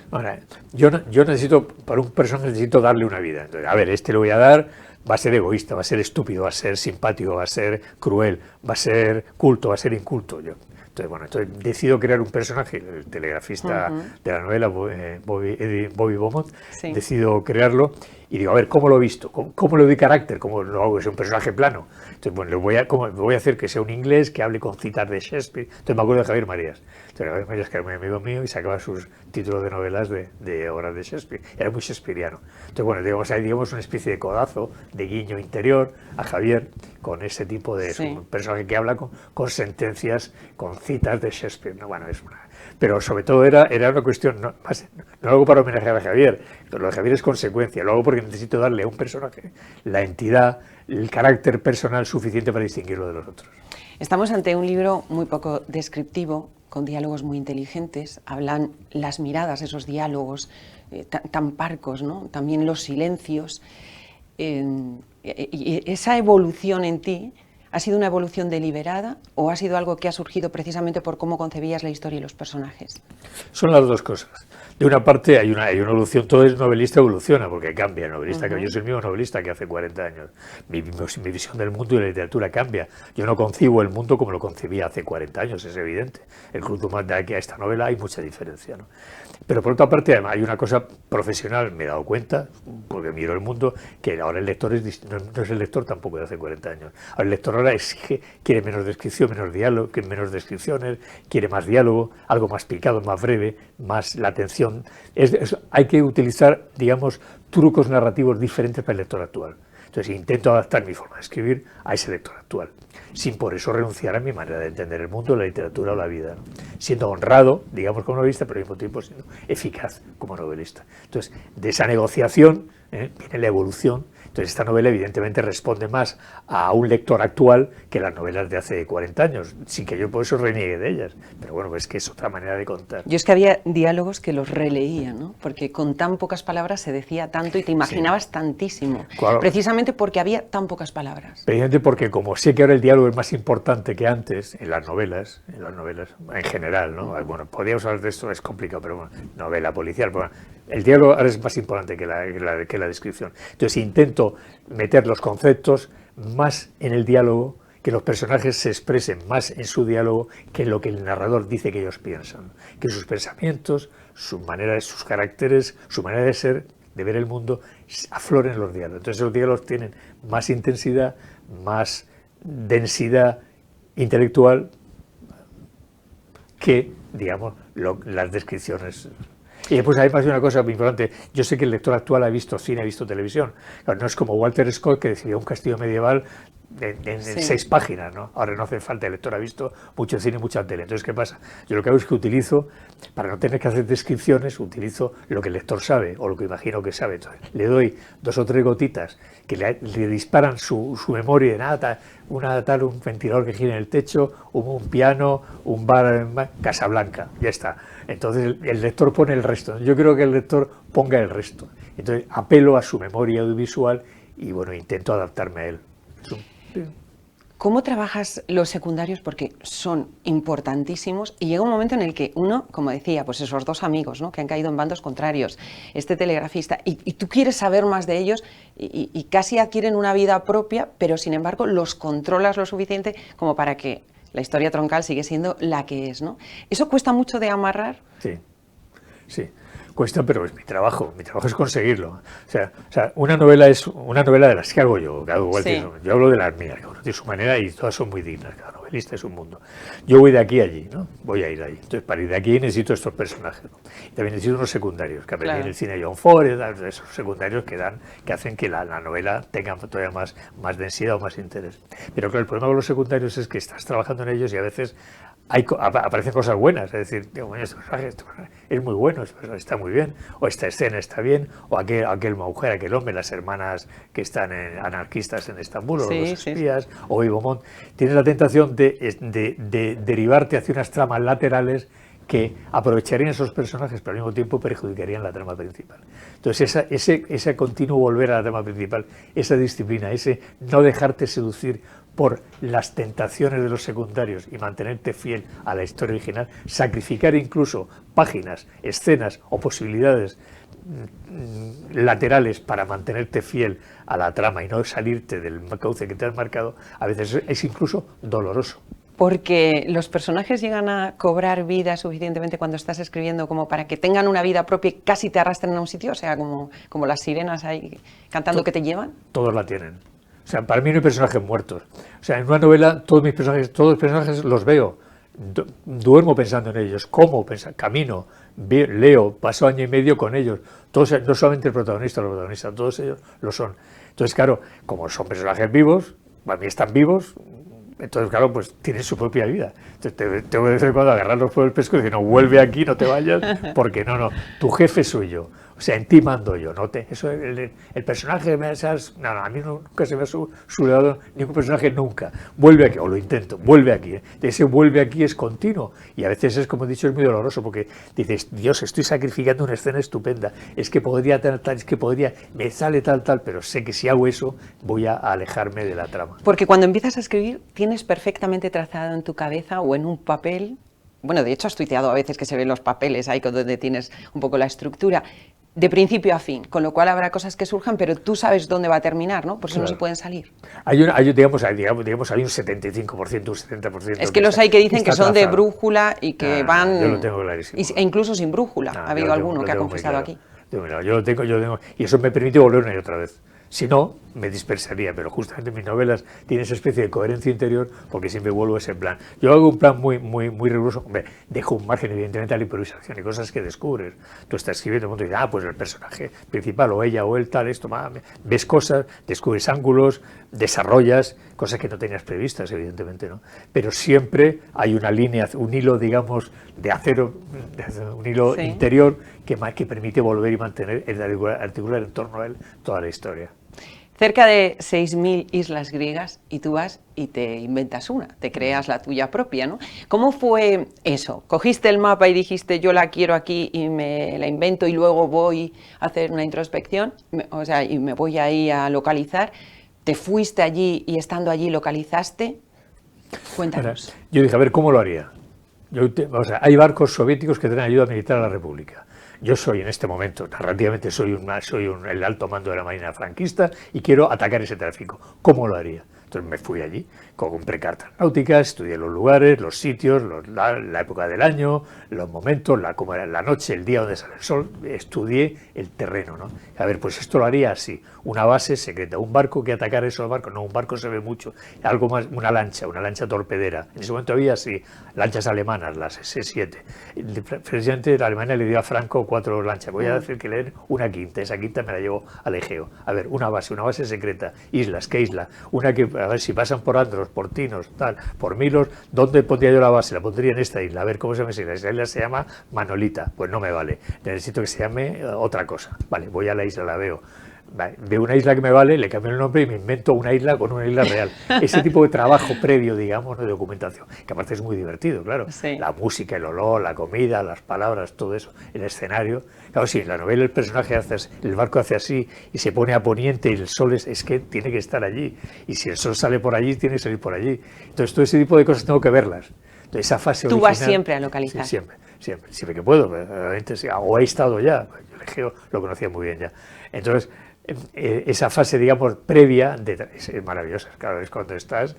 Speaker 2: Ahora, yo necesito, para un personaje necesito darle una vida. Entonces, a ver, le voy a dar, va a ser egoísta, va a ser estúpido, va a ser simpático, va a ser cruel, va a ser culto, va a ser inculto. Entonces decido crear un personaje, el telegrafista de la novela, Bobby Beaumont, sí. Decido crearlo y digo, a ver, ¿cómo lo he visto? ¿Cómo le doy carácter? ¿Cómo lo hago? Es un personaje plano. Entonces, bueno, voy a hacer que sea un inglés, que hable con citas de Shakespeare. Entonces me acuerdo de Javier Marías. Entonces, Javier Marías, que era muy amigo mío y sacaba sus títulos de novelas de obras de Shakespeare. Era muy shakespeariano. Entonces, bueno, digamos una especie de codazo, de guiño interior a Javier, con ese tipo de sí. Un personaje que habla con sentencias, con citas de Shakespeare. No, bueno, es una... Pero sobre todo era una cuestión, no lo hago para homenajear a Javier, lo de Javier es consecuencia, lo hago porque necesito darle a un personaje la entidad, el carácter personal suficiente para distinguirlo de los otros.
Speaker 1: Estamos ante un libro muy poco descriptivo, con diálogos muy inteligentes, hablan las miradas, esos diálogos tan parcos, ¿no? También los silencios, y esa evolución en ti ¿Ha sido una evolución deliberada o ha sido algo que ha surgido precisamente por cómo concebías la historia y los personajes?
Speaker 2: Son las dos cosas. De una parte hay una evolución, todo el novelista evoluciona porque cambia. El novelista, que yo soy el mismo novelista que hace 40 años. Mi visión del mundo y la literatura cambia. Yo no concibo el mundo como lo concebía hace 40 años, es evidente. El Club Dumas de aquí a esta novela hay mucha diferencia, ¿no? Pero por otra parte, además, hay una cosa profesional, me he dado cuenta, porque miro el mundo, que ahora el lector no es el lector tampoco de hace 40 años. Ahora el lector ahora exige, quiere menos descripción, menos diálogo, menos descripciones, quiere más diálogo, algo más picado, más breve, más la atención. Hay que utilizar, digamos, trucos narrativos diferentes para el lector actual. Entonces intento adaptar mi forma de escribir a ese lector actual, sin por eso renunciar a mi manera de entender el mundo, la literatura o la vida, ¿no? Siendo honrado, digamos, como novelista, pero al mismo tiempo siendo eficaz como novelista. Entonces, de esa negociación viene la evolución. Entonces, esta novela evidentemente responde más a un lector actual que las novelas de hace 40 años, sin que yo por eso reniegue de ellas. Pero bueno, es que es otra manera de contar.
Speaker 1: Yo es que había diálogos que los releía, ¿no? Porque con tan pocas palabras se decía tanto y te imaginabas tantísimo. Claro. Precisamente porque había tan pocas palabras.
Speaker 2: Precisamente porque como sé que ahora el diálogo es más importante que antes en las novelas en general, ¿no? Bueno, podríamos hablar de esto, es complicado, pero bueno, novela policial, pero bueno, el diálogo ahora es más importante que la descripción. Entonces intento meter los conceptos más en el diálogo, que los personajes se expresen más en su diálogo que en lo que el narrador dice que ellos piensan, que sus pensamientos, sus caracteres, su manera de ser, de ver el mundo, afloren en los diálogos. Entonces los diálogos tienen más intensidad, más densidad intelectual que, digamos, las descripciones. Y después además hay una cosa muy importante, yo sé que el lector actual ha visto cine, ha visto televisión, claro, no es como Walter Scott que describió un castillo medieval en 6 páginas, ¿no? Ahora no hace falta, el lector ha visto mucho cine, mucha tele. Entonces, ¿qué pasa? Yo lo que hago es que utilizo, para no tener que hacer descripciones, utilizo lo que el lector sabe, o lo que imagino que sabe. Entonces, le doy 2 o 3 gotitas que le disparan su memoria de nada, un ventilador que gira en el techo, un piano, un bar, Casablanca, ya está. Entonces, el lector pone el resto. Yo creo que el lector ponga el resto. Entonces, apelo a su memoria audiovisual y, bueno, intento adaptarme a él.
Speaker 1: ¿Cómo trabajas los secundarios? Porque son importantísimos y llega un momento en el que uno, como decía, pues esos 2 amigos, ¿no?, que han caído en bandos contrarios, este telegrafista, y tú quieres saber más de ellos y casi adquieren una vida propia, pero sin embargo los controlas lo suficiente como para que la historia troncal sigue siendo la que es, ¿no? ¿Eso cuesta mucho de amarrar?
Speaker 2: Sí, sí. Cuesta, pero es mi trabajo es conseguirlo. O sea, una novela es una novela de las que hago yo, sí. Yo hablo de las mías, cada uno tiene su manera y todas son muy dignas, cada novelista es un mundo. Yo voy de aquí a allí, ¿no? Voy a ir allí. Entonces, para ir de aquí necesito estos personajes, ¿no? Y también necesito unos secundarios, que aprendí en el cine John Ford, esos secundarios que hacen que la novela tenga todavía más densidad o más interés. Pero claro, el problema con los secundarios es que estás trabajando en ellos y a veces aparecen cosas buenas, es decir, digo, bueno, este personaje es muy bueno, este personaje está muy bien, o esta escena está bien, o aquel mujer, aquel hombre, las hermanas que están anarquistas en Estambul, o los espías, o Ivo Montt. Tienes la tentación de derivarte hacia unas tramas laterales que aprovecharían esos personajes, pero al mismo tiempo perjudicarían la trama principal. Entonces, ese continuo volver a la trama principal, esa disciplina, ese no dejarte seducir por las tentaciones de los secundarios y mantenerte fiel a la historia original, sacrificar incluso páginas, escenas o posibilidades laterales para mantenerte fiel a la trama y no salirte del cauce que te has marcado, a veces es incluso doloroso.
Speaker 1: Porque los personajes llegan a cobrar vida suficientemente cuando estás escribiendo como para que tengan una vida propia y casi te arrastren a un sitio, o sea, como las sirenas ahí cantando que te llevan.
Speaker 2: Todos la tienen. O sea, para mí no hay personajes muertos. O sea, en una novela todos los personajes los veo, duermo pensando en ellos, como, camino, leo, paso año y medio con ellos. Todos, no solamente el protagonista, los protagonistas, todos ellos lo son. Entonces, claro, como son personajes vivos, para mí están vivos, entonces, claro, pues tienen su propia vida. Entonces, tengo que de vez en cuando agarrarlos por el pescuezo y decir, no, vuelve aquí, no te vayas, porque no, tu jefe soy yo. O sea, en ti mando yo, ¿no? Eso, el personaje, no, a mí nunca se me ha sublevado ningún personaje, nunca. Vuelve aquí, o lo intento, vuelve aquí. Ese vuelve aquí es continuo, y a veces es, como he dicho, es muy doloroso, porque dices, Dios, estoy sacrificando una escena estupenda, es que podría tal, es que podría, me sale tal, pero sé que si hago eso, voy a alejarme de la trama.
Speaker 1: Porque cuando empiezas a escribir, tienes perfectamente trazado en tu cabeza o en un papel, bueno, de hecho has tuiteado a veces que se ven los papeles ahí donde tienes un poco la estructura, de principio a fin, con lo cual habrá cosas que surjan, pero tú sabes dónde va a terminar, ¿no? Por eso no se pueden salir.
Speaker 2: Digamos, hay un 75%, un 70%.
Speaker 1: Es que los hay que dicen que son de brújula y que van...
Speaker 2: Yo lo tengo clarísimo.
Speaker 1: E incluso sin brújula. Ha habido alguno que ha confesado aquí.
Speaker 2: Yo lo tengo, y eso me permite volver una y otra vez. Si no, me dispersaría, pero justamente mis novelas tienen esa especie de coherencia interior porque siempre vuelvo a ese plan. Yo hago un plan muy riguroso. Hombre, dejo un margen, evidentemente, a la improvisación y cosas que descubres. Tú estás escribiendo y dices, pues el personaje principal, o ella, o él, tal, esto, ves cosas, descubres ángulos, desarrollas cosas que no tenías previstas, evidentemente, ¿no? Pero siempre hay una línea, un hilo, digamos, de acero, un hilo interior que permite volver y mantener, articular en torno a él toda la historia.
Speaker 1: Cerca de 6.000 islas griegas y tú vas y te inventas una, te creas la tuya propia, ¿no? ¿Cómo fue eso? ¿Cogiste el mapa y dijiste yo la quiero aquí y me la invento y luego voy a hacer una introspección? O sea, y me voy ahí a localizar. ¿Te fuiste allí y estando allí localizaste? Cuéntanos.
Speaker 2: Yo dije, a ver, ¿cómo lo haría? Hay barcos soviéticos que tienen ayuda militar a la República. Yo soy en este momento, narrativamente, soy el alto mando de la Marina franquista y quiero atacar ese tráfico. ¿Cómo lo haría? Entonces me fui allí, compré cartas náuticas, estudié los lugares, los sitios, la época del año, los momentos, cómo era la noche, el día donde sale el sol, estudié el terreno, ¿no? A ver, pues esto lo haría así, una base secreta, un barco que atacara esos barcos, no, un barco se ve mucho, algo más, una lancha torpedera. En ese momento había, sí, lanchas alemanas, las S-7. Precisamente la Alemania le dio a Franco 4 lanchas, voy a hacer que leer una quinta, esa quinta me la llevo al Egeo. A ver, una base secreta, islas, ¿qué isla? Una que, a ver, si pasan por Andros, por Tinos, tal, por Milos, ¿dónde pondría yo la base? La pondría en esta isla, a ver cómo se llama esa isla. Esa isla se llama Manolita, pues no me vale, necesito que se llame otra cosa. Vale, voy a la isla, la veo. Veo una isla que me vale, le cambio el nombre y me invento una isla con una isla real. Ese tipo de trabajo previo, digamos, de documentación, que aparte es muy divertido, claro.
Speaker 1: Sí.
Speaker 2: La música, el olor, la comida, las palabras, todo eso, el escenario. Claro, sí, en la novela el personaje el barco hace así y se pone a poniente y el sol es que tiene que estar allí. Y si el sol sale por allí, tiene que salir por allí. Entonces todo ese tipo de cosas tengo que verlas. Entonces, esa fase
Speaker 1: Tú
Speaker 2: original,
Speaker 1: vas siempre a localizar.
Speaker 2: Sí, siempre que puedo. Realmente, o he estado ya, yo el Egeo lo conocía muy bien ya. Entonces, esa fase, digamos, previa es maravillosa, claro, es cuando estás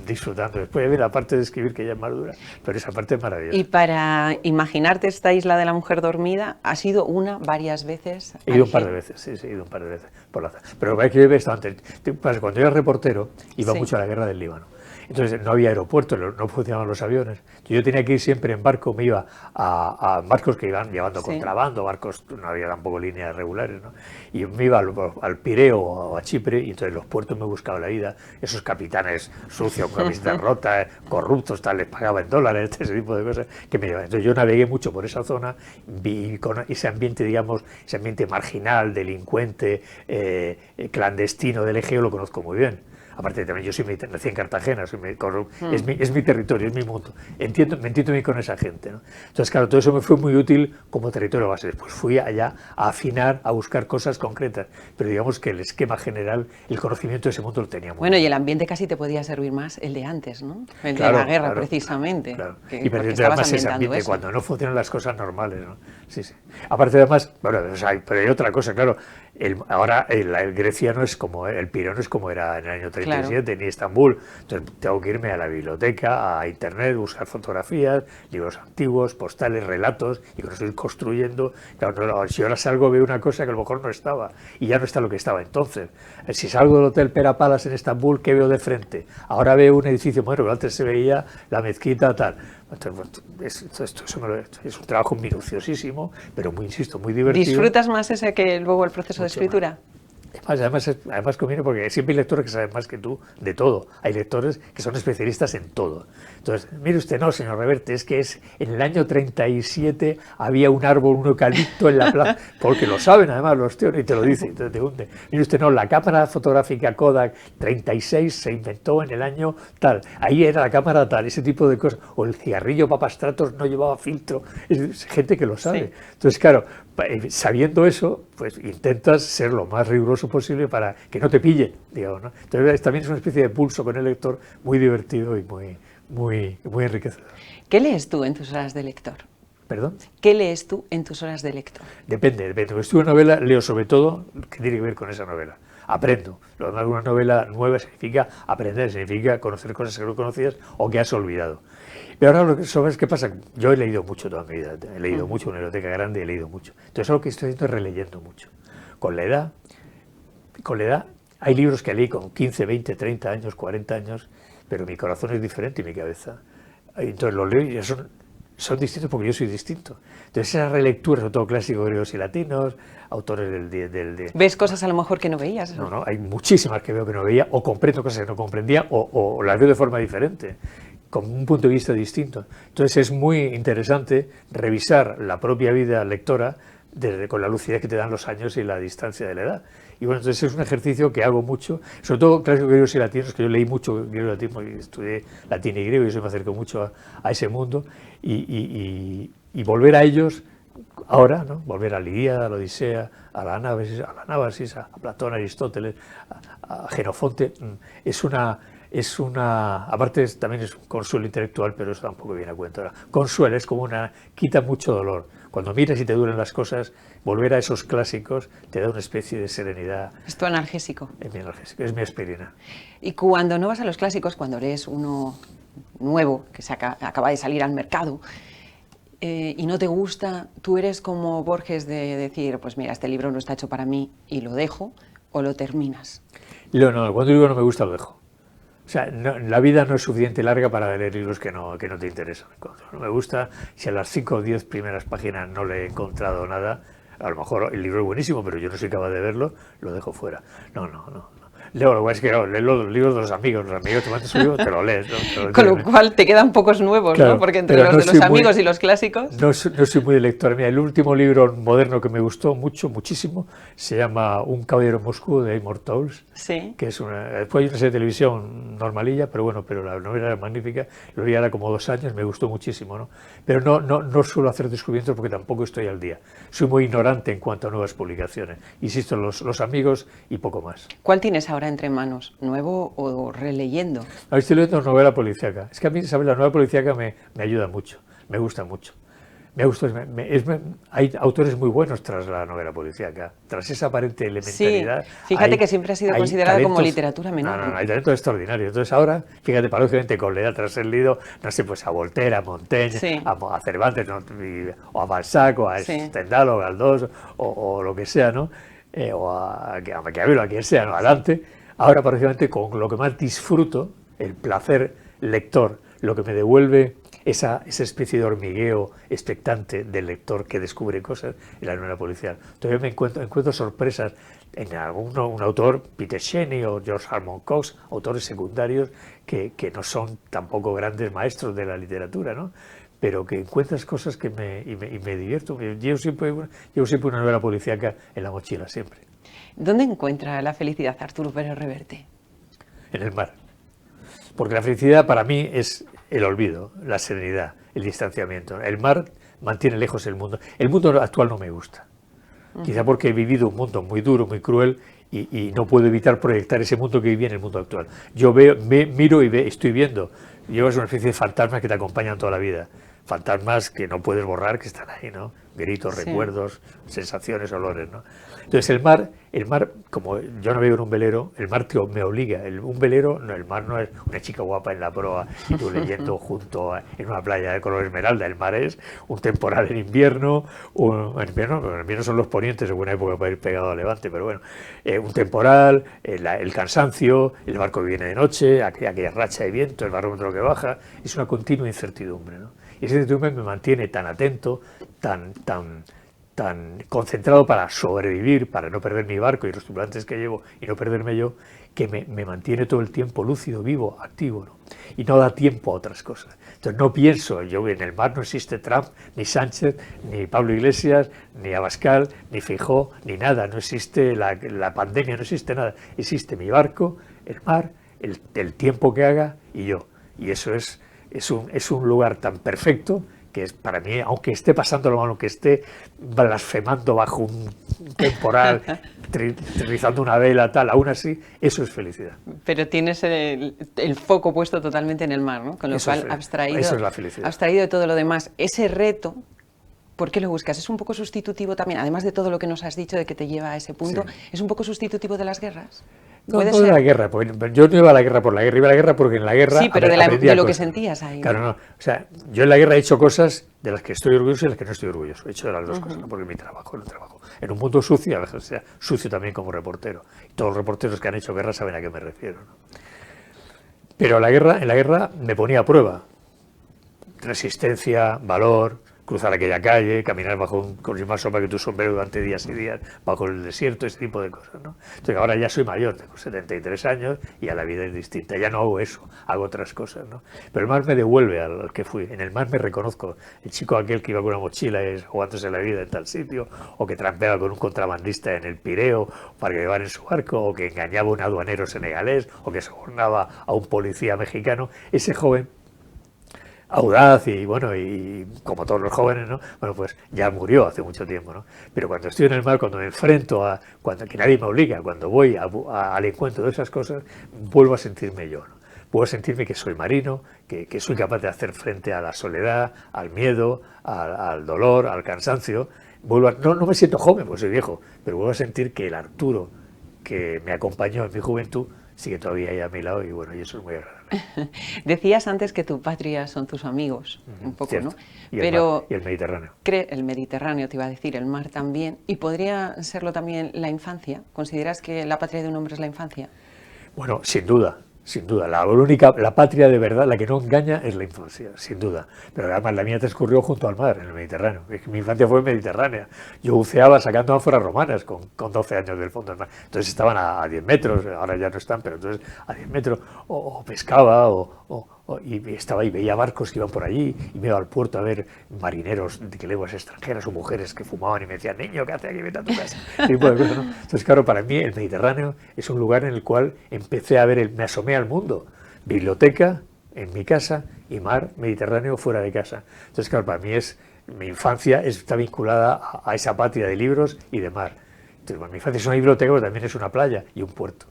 Speaker 2: disfrutando. Después de la parte de escribir, que ya es más dura, pero esa parte es maravillosa.
Speaker 1: Y para imaginarte esta isla de la mujer dormida, ¿has ido varias veces?
Speaker 2: He ido un par de veces, sí, he ido un par de veces por la zona. Pero hay que ver esto antes. Cuando yo era reportero, iba mucho a la guerra del Líbano. Entonces no había aeropuertos, no funcionaban los aviones. Yo tenía que ir siempre en barco, me iba a barcos que iban llevando contrabando, barcos, no había tampoco líneas regulares, ¿no? Y me iba al Pireo o a Chipre, y entonces los puertos me buscaba la ida. Esos capitanes sucios, con camisetas rotas, corruptos, tal, les pagaba en dólares, ese tipo de cosas que me llevaban. Entonces yo navegué mucho por esa zona, vi con ese ambiente, digamos, ese ambiente marginal, delincuente, clandestino del Egeo, lo conozco muy bien. Aparte también yo nací en Cartagena, es mi territorio, es mi mundo. Me entiendo bien con esa gente, ¿no? Entonces, claro, todo eso me fue muy útil como territorio base. Después fui allá a afinar, a buscar cosas concretas, pero digamos que el esquema general, el conocimiento de ese mundo lo teníamos.
Speaker 1: Bueno, y el ambiente casi te podía servir más el de antes, ¿no? El de la guerra, precisamente.
Speaker 2: Claro. Y además ese ambiente, cuando no funcionan las cosas normales, ¿no? Sí. Aparte, además, bueno, pero hay otra cosa, claro. Ahora el Grecia no es como, el Pireo no es como era en el año 37, ni Estambul. Entonces tengo que irme a la biblioteca, a internet, buscar fotografías, libros antiguos, postales, relatos, y con eso ir construyendo. Claro, si ahora salgo veo una cosa que a lo mejor no estaba, y ya no está lo que estaba entonces. Si salgo del Hotel Pera Palace en Estambul, ¿qué veo de frente? Ahora veo un edificio, bueno, pero antes se veía la mezquita, tal. Es un trabajo minuciosísimo, pero muy, insisto, muy divertido.
Speaker 1: ¿Disfrutas más ese que luego el proceso de escritura?
Speaker 2: Además conviene porque siempre hay lectores que saben más que tú de todo. Hay lectores que son especialistas en todo. Entonces, mire usted, no, señor Reverte, es que en el año 37 había un árbol, un eucalipto en la plaza, porque lo saben además los tíos y te lo dicen, te hunde. Mire usted, no, la cámara fotográfica Kodak 36 se inventó en el año tal, ahí era la cámara tal, ese tipo de cosas. O el cigarrillo Papastratos no llevaba filtro, es gente que lo sabe.
Speaker 1: Sí.
Speaker 2: Entonces, claro, sabiendo eso, pues intentas ser lo más riguroso posible para que no te pillen, digamos, ¿no? Entonces también es una especie de pulso con el lector muy divertido y muy enriquecedor.
Speaker 1: ¿Qué lees tú en tus horas de lector?
Speaker 2: ¿Perdón?
Speaker 1: ¿Qué lees tú en tus horas de lector?
Speaker 2: Depende. Cuando estudio novela, leo sobre todo que tiene que ver con esa novela. Aprendo. Lo demás, una novela nueva significa aprender, significa conocer cosas que no conocías o que has olvidado. Pero ahora lo que sabes qué pasa, yo he leído mucho toda mi vida, he leído mucho, una biblioteca grande, he leído mucho. Entonces lo que estoy haciendo es releyendo mucho. Con la edad, hay libros que leí con 15, 20, 30 años, 40 años, pero mi corazón es diferente y mi cabeza. Entonces los leo y son distintos porque yo soy distinto. Entonces esas relecturas, sobre todo clásicos griegos y latinos, autores del
Speaker 1: ¿Ves cosas a lo mejor que no veías?
Speaker 2: No, hay muchísimas que veo que no veía, o comprendo cosas que no comprendía, o las veo de forma diferente, con un punto de vista distinto. Entonces es muy interesante revisar la propia vida lectora con la lucidez que te dan los años y la distancia de la edad. Y bueno, entonces es un ejercicio que hago mucho, sobre todo clásicos griegos y latinos, que yo leí mucho griego y latino y estudié latín y griego y eso me acercó mucho a ese mundo, y volver a ellos ahora, ¿no? Volver a la Ilíada, a la Odisea, a la Anábasis, a Platón, a Aristóteles, a Jenofonte, aparte también es un consuelo intelectual, pero eso tampoco viene a cuenta. Ahora, consuelo es como quita mucho dolor. Cuando miras y te duelen las cosas, volver a esos clásicos te da una especie de serenidad.
Speaker 1: Es tu analgésico.
Speaker 2: Es mi analgésico, es mi aspirina.
Speaker 1: Y cuando no vas a los clásicos, cuando lees uno nuevo, que acaba de salir al mercado, y no te gusta, ¿tú eres como Borges de decir, pues mira, este libro no está hecho para mí y lo dejo, o lo terminas?
Speaker 2: No, cuando digo no me gusta lo dejo. O sea, la vida no es suficiente larga para leer libros que no te interesan. Cuando no me gusta, si a las 5 o 10 primeras páginas no le he encontrado nada, a lo mejor el libro es buenísimo, pero yo no soy capaz de verlo, lo dejo fuera. No. Leo, lo que es que leo los libros de los amigos te mandan su libro, te lo lees. ¿No?
Speaker 1: Con lo cual te quedan pocos nuevos,
Speaker 2: claro,
Speaker 1: ¿no? Porque entre los de los amigos y los clásicos...
Speaker 2: No soy muy de lector. Mira, el último libro moderno que me gustó muchísimo, se llama Un caballero en Moscú, de Amor Towles,
Speaker 1: sí.
Speaker 2: que después hay una serie de televisión normalilla, pero la novela era magnífica, lo leí ahora como 2 años, me gustó muchísimo, ¿no? Pero no suelo hacer descubrimientos porque tampoco estoy al día. Soy muy ignorante en cuanto a nuevas publicaciones. Insisto, los amigos y poco más.
Speaker 1: ¿Cuál tienes ahora entre manos? ¿Nuevo o releyendo?
Speaker 2: Ahora estoy leyendo novela policíaca. Es que a mí, ¿sabes? La novela policíaca me ayuda mucho, me gusta mucho. Hay autores muy buenos tras la novela policíaca, tras esa aparente elementariedad.
Speaker 1: Sí, fíjate que siempre ha sido considerada como literatura menor.
Speaker 2: No, hay talentos extraordinarios. Entonces ahora, fíjate, paradójicamente con la edad tras el leído, no sé, pues a Voltaire, a Montaigne,
Speaker 1: sí.
Speaker 2: a Cervantes, ¿no? O a Balzac, o a Stendhal, o a Galdós, o lo que sea, ¿no? O a Maquiavelo, a quien sea, ¿no? Adelante. Ahora, paradójicamente, con lo que más disfruto, el placer lector, lo que me devuelve esa especie de hormigueo expectante del lector que descubre cosas en la novela policial. Entonces me encuentro sorpresas en un autor, Peter Shelley o George Harmon Cox, autores secundarios que no son tampoco grandes maestros de la literatura, ¿no? Pero que encuentras cosas que me divierto. Llevo siempre una novela policíaca en la mochila, siempre.
Speaker 1: ¿Dónde encuentra la felicidad Arturo Pérez Reverte?
Speaker 2: En el mar. Porque la felicidad para mí es el olvido, la serenidad, el distanciamiento. El mar mantiene lejos el mundo. El mundo actual no me gusta. Quizá porque he vivido un mundo muy duro, muy cruel y no puedo evitar proyectar ese mundo que viví en el mundo actual. Yo miro y estoy viendo. Llevas una especie de fantasmas que te acompañan toda la vida. Fantasmas que no puedes borrar, que están ahí, ¿no? Gritos, recuerdos, sensaciones, olores, ¿no? Entonces el mar, como yo navego en un velero, el mar me obliga. Un velero, el mar no es una chica guapa en la proa y tú leyendo junto en una playa de color esmeralda. El mar es un temporal en invierno, en invierno son los ponientes, es buena época para ir pegado a Levante, pero bueno, un temporal, el cansancio, el barco que viene de noche, aquella racha de viento, el barómetro que baja, es una continua incertidumbre, ¿no? Y esa incertidumbre me mantiene tan atento, tan tan concentrado para sobrevivir, para no perder mi barco y los tripulantes que llevo y no perderme yo, que me mantiene todo el tiempo lúcido, vivo, activo, ¿no? Y no da tiempo a otras cosas. Entonces no pienso, yo en el mar no existe Trump, ni Sánchez, ni Pablo Iglesias, ni Abascal, ni Feijóo, ni nada, no existe la pandemia, no existe nada. Existe mi barco, el mar, el tiempo que haga y yo. Y eso es un lugar tan perfecto que es para mí, aunque esté pasando lo malo, que esté blasfemando bajo un temporal, rizando una vela, tal, aún así, eso es felicidad.
Speaker 1: Pero tienes el foco puesto totalmente en el mar, ¿no? Con lo cual
Speaker 2: eso es la felicidad.
Speaker 1: abstraído de todo lo demás. Ese reto, ¿por qué lo buscas? ¿Es un poco sustitutivo también, además de todo lo que nos has dicho de que te lleva a ese punto,
Speaker 2: sí.
Speaker 1: ¿Es un poco sustitutivo de las guerras?
Speaker 2: No de la guerra, porque yo no iba a la guerra por la guerra, iba a la guerra porque en la guerra
Speaker 1: sí, pero de lo que sentías ahí.
Speaker 2: Claro, no. O sea, yo en la guerra he hecho cosas de las que estoy orgulloso y de las que no estoy orgulloso. He hecho de las dos cosas, ¿no? Porque mi trabajo es un trabajo. En un mundo sucio, a veces sea sucio también como reportero. Y todos los reporteros que han hecho guerra saben a qué me refiero, ¿no? Pero en la guerra me ponía a prueba. Resistencia, valor, cruzar aquella calle, caminar con más sopa que tu sombrero durante días y días, bajo el desierto, ese tipo de cosas, ¿no? Entonces ahora ya soy mayor, tengo 73 años y ya la vida es distinta, ya no hago eso, hago otras cosas, ¿no? Pero el mar me devuelve al que fui, en el mar me reconozco, el chico aquel que iba con una mochila jugándose la vida en tal sitio, o que trampeaba con un contrabandista en el Pireo para que llevara en su barco, o que engañaba a un aduanero senegalés, o que sobornaba a un policía mexicano, ese joven audaz y bueno, y como todos los jóvenes, ¿no? Bueno, pues ya murió hace mucho tiempo, ¿no? Pero cuando estoy en el mar, cuando me enfrento que nadie me obliga, cuando voy al encuentro de esas cosas, vuelvo a sentirme yo, ¿no? Vuelvo a sentirme que soy marino, que soy capaz de hacer frente a la soledad, al miedo, al dolor, al cansancio. No me siento joven, pues soy viejo, pero vuelvo a sentir que el Arturo que me acompañó en mi juventud sigue todavía ahí a mi lado y bueno, y eso es muy agradable.
Speaker 1: Decías antes que tu patria son tus amigos, un poco,
Speaker 2: cierto.
Speaker 1: ¿no?
Speaker 2: Y
Speaker 1: pero
Speaker 2: el Mediterráneo.
Speaker 1: El Mediterráneo, te iba a decir, el mar también. ¿Y podría serlo también la infancia? ¿Consideras que la patria de un hombre es la infancia?
Speaker 2: Bueno, sin duda. Sin duda, la patria de verdad, la que no engaña, es la infancia, sin duda. Pero además la mía transcurrió junto al mar, en el Mediterráneo. Mi infancia fue mediterránea. Yo buceaba sacando ánforas romanas con 12 años del fondo del mar. Entonces estaban a 10 metros, ahora ya no están, pero entonces a 10 metros, o pescaba, y estaba ahí, veía barcos que iban por allí, y me iba al puerto a ver marineros de lenguas extranjeras o mujeres que fumaban y me decían, niño, ¿qué haces aquí? Vete a tu casa. Tipo de cosas, ¿no? Entonces, claro, para mí el Mediterráneo es un lugar en el cual empecé a ver, me asomé al mundo. Biblioteca en mi casa y mar Mediterráneo fuera de casa. Entonces, claro, para mí mi infancia está vinculada a esa patria de libros y de mar. Entonces, bueno, mi infancia es una biblioteca, pero también es una playa y un puerto.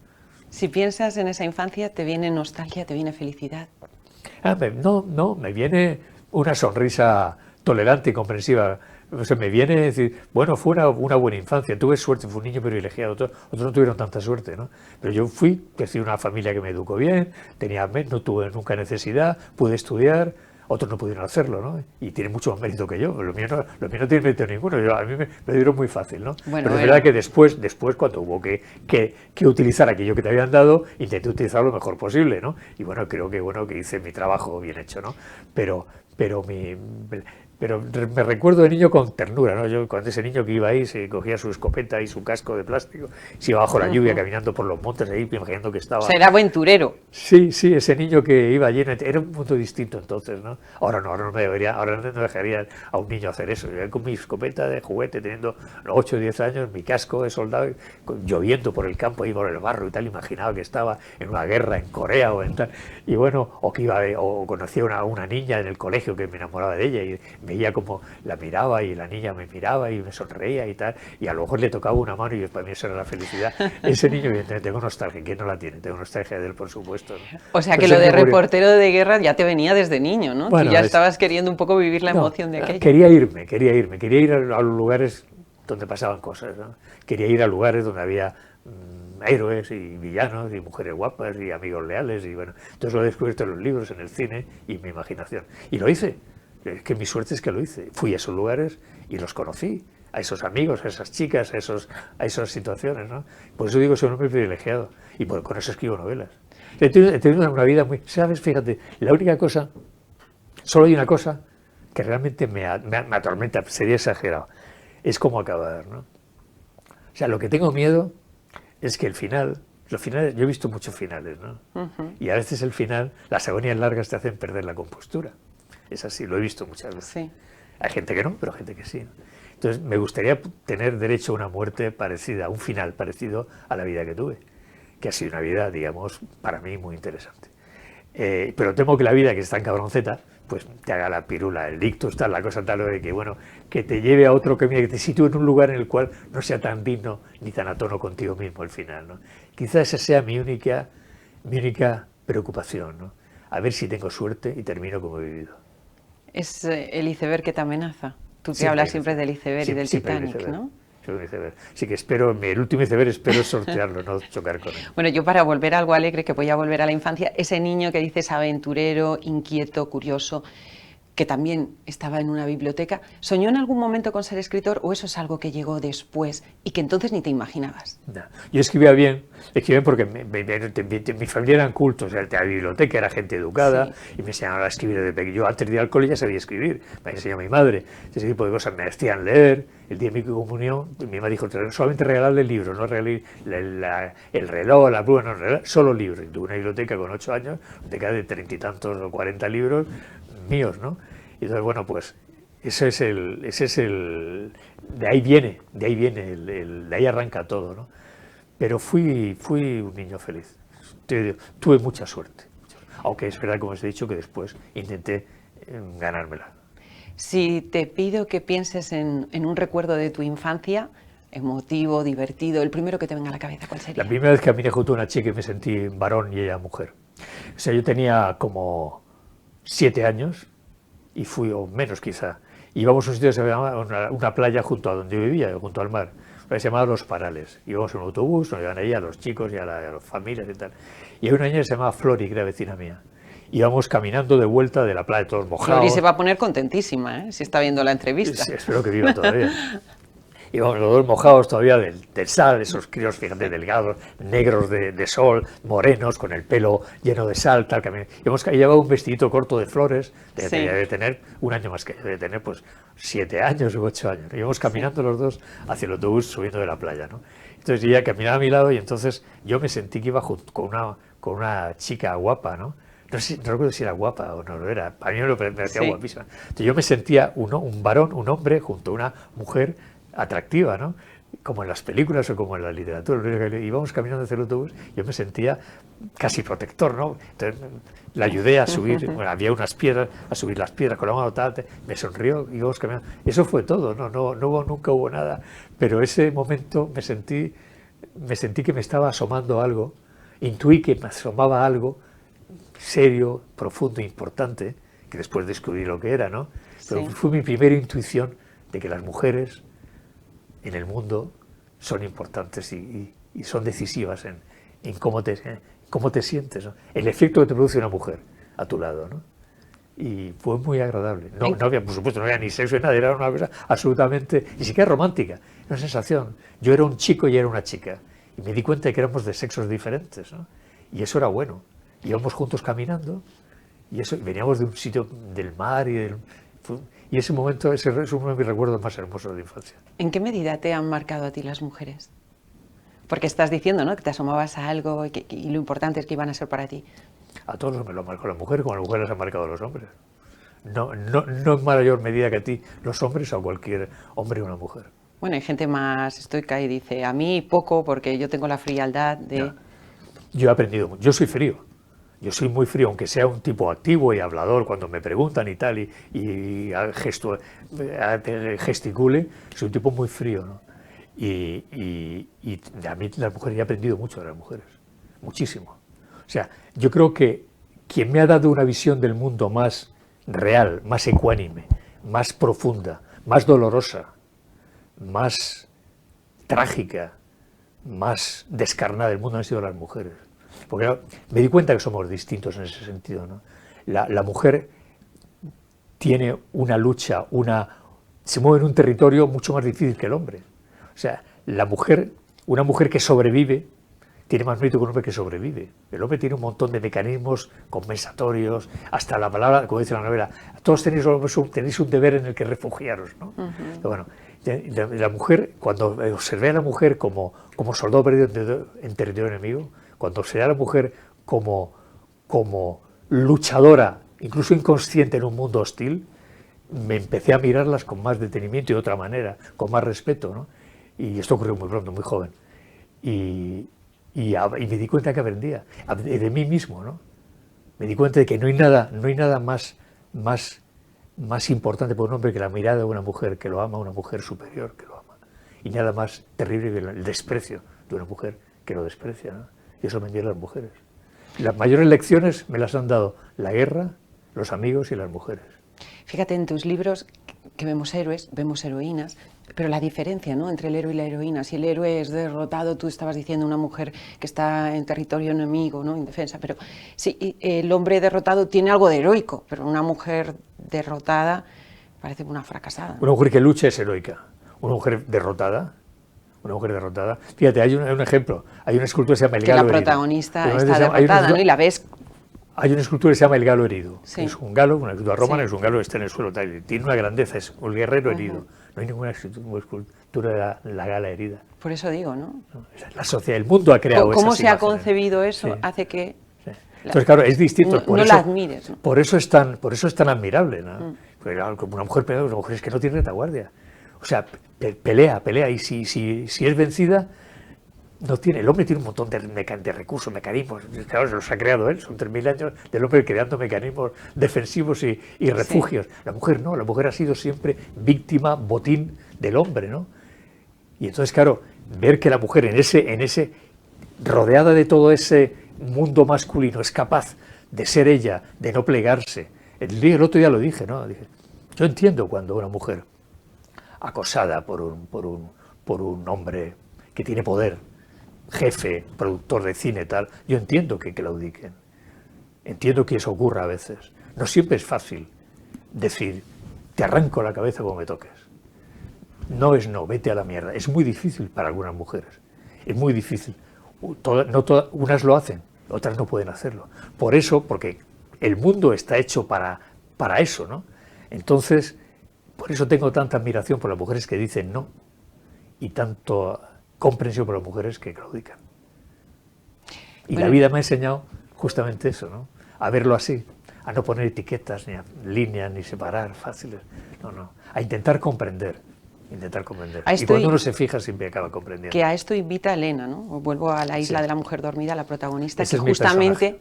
Speaker 1: Si piensas en esa infancia, ¿te viene nostalgia, te viene felicidad?
Speaker 2: No, me viene una sonrisa tolerante y comprensiva. O sea, me viene decir, bueno, fue una buena infancia, tuve suerte, fui un niño privilegiado, otros no tuvieron tanta suerte, ¿no? Pero yo crecí en una familia que me educó bien, no tuve nunca necesidad, pude estudiar, otros no pudieron hacerlo, ¿no? Y tienen mucho más mérito que yo, lo mío no tiene mérito ninguno, a mí me dieron muy fácil, ¿no?
Speaker 1: Bueno,
Speaker 2: pero es verdad que después cuando hubo que utilizar aquello que te habían dado, intenté utilizarlo lo mejor posible, ¿no? Y bueno, creo que hice mi trabajo bien hecho, ¿no? Pero me recuerdo de niño con ternura, ¿no? Yo cuando ese niño que iba ahí se cogía su escopeta y su casco de plástico, se iba bajo la lluvia caminando por los montes ahí, imaginando que estaba...
Speaker 1: O sea, era aventurero.
Speaker 2: Sí, ese niño que iba allí, era un mundo distinto entonces, ¿no? Ahora no dejaría a un niño hacer eso. Yo con mi escopeta de juguete, teniendo 8 o 10 años, mi casco de soldado, lloviendo por el campo y por el barro y tal, imaginaba que estaba en una guerra en Corea o en tal. Y bueno, o conocía a una niña en el colegio que me enamoraba de ella y veía como la miraba y la niña me miraba y me sonreía y tal, y a lo mejor le tocaba una mano y para mí eso era la felicidad. Ese niño, evidentemente, tengo nostalgia, ¿quién no la tiene? Tengo nostalgia de él, por supuesto, ¿no?
Speaker 1: O sea que lo de reportero de guerra ya te venía desde niño, ¿no?
Speaker 2: Bueno,
Speaker 1: tú ya estabas queriendo un poco vivir la emoción de aquello.
Speaker 2: Quería ir a los lugares donde pasaban cosas, ¿no? Quería ir a lugares donde había héroes y villanos y mujeres guapas y amigos leales y bueno, entonces lo he descubierto en los libros, en el cine y en mi imaginación. Y lo hice. Es que mi suerte es que lo hice. Fui a esos lugares y los conocí, a esos amigos, a esas chicas, a esas situaciones, ¿no? Por eso digo, soy un hombre privilegiado y con eso escribo novelas. He tenido una vida muy... ¿Sabes? Fíjate, solo hay una cosa que realmente me atormenta, sería exagerado. es cómo acabar, ¿no? O sea, lo que tengo miedo es que el final, los finales, yo he visto muchos finales, ¿no? Y a veces el final, las agonías largas te hacen perder la compostura. Es así, lo he visto muchas veces.
Speaker 1: Sí.
Speaker 2: Hay gente que no, pero gente que sí, ¿no? Entonces, me gustaría tener derecho a una muerte parecida, a un final parecido a la vida que tuve, que ha sido una vida, digamos, para mí muy interesante. Pero temo que la vida, que está en cabronceta, pues te haga la pirula, el ictus, tal, la cosa tal, de que, bueno, que te lleve a otro camino, que te sitúe en un lugar en el cual no sea tan digno ni tan a tono contigo mismo el final, ¿no? Quizás esa sea mi única preocupación, ¿no? A ver si tengo suerte y termino como he vivido.
Speaker 1: Es el iceberg que te amenaza. Tú que
Speaker 2: Siempre
Speaker 1: hablas
Speaker 2: hay
Speaker 1: siempre del iceberg y del
Speaker 2: siempre hay
Speaker 1: Titanic,
Speaker 2: iceberg.
Speaker 1: ¿no?
Speaker 2: Siempre hay iceberg. Así que espero, el último iceberg espero sortearlo, no chocar con él.
Speaker 1: Bueno, yo para volver a algo alegre, que voy a volver a la infancia, ese niño que dices aventurero, inquieto, curioso, que también estaba en una biblioteca, ¿soñó en algún momento con ser escritor o eso es algo que llegó después y que entonces ni te imaginabas?
Speaker 2: No. Yo escribía bien porque mi familia eran cultos, la biblioteca era gente educada, sí, y me enseñaban a escribir desde pequeño. Yo antes de ir al cole ya sabía escribir, me enseñó mi madre, ese tipo de cosas, me hacían leer. El día de mi comunión, mi mamá dijo, solamente regalarle libros, no regalarle el reloj, la pluma, no, solo libros. Y tuve una biblioteca con 8 años, biblioteca de 30 y tantos o 40 libros míos, ¿no? Y entonces, bueno, pues ese es el de ahí arranca todo, ¿no? Pero fui un niño feliz, tuve mucha suerte, aunque es verdad, como os he dicho, que después intenté ganármela.
Speaker 1: Si te pido que pienses en un recuerdo de tu infancia, emotivo, divertido, el primero que te venga a la cabeza, ¿cuál sería?
Speaker 2: La primera vez que caminé junto a una chica y me sentí varón y ella mujer. O sea, yo tenía como 7 años y fui, o menos quizá, íbamos a un sitio que se llamaba una playa junto a donde yo vivía, junto al mar, se llamaba Los Parales. Íbamos en un autobús, nos llevaban ahí a los chicos y a las familias y tal. Y hay una niña que se llamaba Flori, que era vecina mía. Íbamos caminando de vuelta de la playa, todos mojados.
Speaker 1: Flori se va a poner contentísima, ¿eh? Si está viendo la entrevista.
Speaker 2: Sí, espero que viva todavía. Íbamos los dos mojados todavía del sal, esos críos, fíjate, delgados, negros de sol, morenos, con el pelo lleno de sal, tal. Llevaba un vestidito corto de flores, debe tener un año más que yo, debe tener pues 7 años u 8 años. Íbamos caminando los dos hacia el autobús subiendo de la playa, ¿no? Entonces ella caminaba a mi lado y entonces yo me sentí que iba con una chica guapa, ¿no? No recuerdo si era guapa o no lo era, a mí me parecía guapísima. Entonces yo me sentía un varón, un hombre, junto a una mujer atractiva, ¿no? Como en las películas o como en la literatura. Íbamos caminando hacia el autobús, yo me sentía casi protector, ¿no? Entonces la ayudé a subir, bueno, había unas piedras, a subir las piedras con la mano, tal, me sonrió, íbamos caminando. Eso fue todo, nunca hubo nada, pero ese momento me sentí que me estaba asomando algo, intuí que me asomaba algo serio, profundo, importante, que después descubrí lo que era, ¿no? Pero fue mi primera intuición de que las mujeres en el mundo son importantes y son decisivas en cómo te sientes, ¿no? El efecto que te produce una mujer a tu lado, ¿no? Y fue muy agradable. No había, por supuesto, no había ni sexo ni nada, era una cosa absolutamente, ni siquiera romántica, una sensación. Yo era un chico y era una chica, y me di cuenta de que éramos de sexos diferentes, ¿no? Y eso era bueno. Íbamos juntos caminando, y veníamos de un sitio del mar, y ese momento es uno de mis recuerdos más hermosos de infancia.
Speaker 1: ¿En qué medida te han marcado a ti las mujeres? Porque estás diciendo, ¿no?, que te asomabas a algo y lo importante es que iban a ser para ti.
Speaker 2: A todos los hombres lo marcó la mujer, como las mujeres las han marcado a los hombres. No en mayor medida que a ti, los hombres o a cualquier hombre o una mujer.
Speaker 1: Bueno, hay gente más estoica y dice, a mí poco, porque yo tengo la frialdad de...
Speaker 2: No. Yo he aprendido mucho, yo soy frío. Yo soy muy frío, aunque sea un tipo activo y hablador cuando me preguntan y tal, y gesticule, soy un tipo muy frío, ¿no? Y a mí las mujeres, he aprendido mucho de las mujeres, muchísimo. O sea, yo creo que quien me ha dado una visión del mundo más real, más ecuánime, más profunda, más dolorosa, más trágica, más descarnada del mundo han sido las mujeres. Porque me di cuenta que somos distintos en ese sentido, ¿no? La mujer tiene una lucha, se mueve en un territorio mucho más difícil que el hombre. O sea, una mujer que sobrevive, tiene más mérito que un hombre que sobrevive. El hombre tiene un montón de mecanismos compensatorios, hasta la palabra, como dice la novela, todos tenéis un deber en el que refugiaros, ¿no? Pero bueno, La mujer, cuando observé a la mujer como soldado perdido en territorio enemigo, cuando observé a la mujer como luchadora, incluso inconsciente en un mundo hostil, me empecé a mirarlas con más detenimiento y de otra manera, con más respeto, ¿no? Y esto ocurrió muy pronto, muy joven. Y me di cuenta que aprendía de mí mismo, ¿no? Me di cuenta de que no hay nada más importante para un hombre que la mirada de una mujer que lo ama, una mujer superior que lo ama. Y nada más terrible que el desprecio de una mujer que lo desprecia, ¿no? Y eso me dio las mujeres. Las mayores lecciones me las han dado la guerra, los amigos y las mujeres.
Speaker 1: Fíjate, en tus libros que vemos héroes, vemos heroínas, pero la diferencia, ¿no?, entre el héroe y la heroína. Si el héroe es derrotado, tú estabas diciendo una mujer que está en territorio enemigo, ¿no?, indefensa, pero sí, el hombre derrotado tiene algo de heroico, pero una mujer derrotada parece una fracasada, ¿no?
Speaker 2: Una mujer que lucha es heroica. Una mujer derrotada, fíjate, hay un ejemplo, hay una escultura que se llama El Galo
Speaker 1: herido. Que la protagonista está derrotada, ¿no?, y la ves.
Speaker 2: Hay una escultura que se llama El Galo herido.
Speaker 1: Sí.
Speaker 2: Es un galo, una escultura romana, es un galo que está en el suelo, tal, tiene una grandeza, es un guerrero herido. No hay ninguna escultura de la gala herida.
Speaker 1: Por eso digo, ¿no?
Speaker 2: La sociedad, el mundo ha creado esas
Speaker 1: ¿Cómo se ha
Speaker 2: imágenes.
Speaker 1: Concebido eso?
Speaker 2: Sí.
Speaker 1: Hace que...
Speaker 2: Sí. Entonces, claro, es distinto.
Speaker 1: No la admires, ¿no?
Speaker 2: Por eso es tan admirable, ¿no? Porque, claro, como una mujer pelea, una mujer es que no tiene retaguardia. O sea, pelea, y si es vencida, no tiene. El hombre tiene un montón de recursos, mecanismos. Claro, se los ha creado él. Son 3000 años del hombre creando mecanismos defensivos y refugios. Sí. La mujer no, la mujer ha sido siempre víctima, botín del hombre, ¿no? Y entonces, claro, ver que la mujer en ese rodeada de todo ese mundo masculino es capaz de ser ella, de no plegarse. El otro día lo dije, ¿no? Dije, yo entiendo cuando una mujer acosada por un hombre que tiene poder, jefe, productor de cine, tal, yo entiendo que claudiquen. Entiendo que eso ocurra a veces. No siempre es fácil decir, te arranco la cabeza como me toques. No es no, vete a la mierda. Es muy difícil para algunas mujeres. Es muy difícil. Unas lo hacen, otras no pueden hacerlo. Por eso, porque el mundo está hecho para eso, ¿no? Entonces, por eso tengo tanta admiración por las mujeres que dicen no y tanto comprensión por las mujeres que claudican. Y bueno, la vida me ha enseñado justamente eso, ¿no? A verlo así, a no poner etiquetas, ni a líneas, ni separar fáciles. No, a intentar comprender. Y cuando uno se fija siempre acaba comprendiendo.
Speaker 1: Que a esto invita a Elena, ¿no? Vuelvo a la isla de la mujer dormida, la protagonista,
Speaker 2: Ese
Speaker 1: que justamente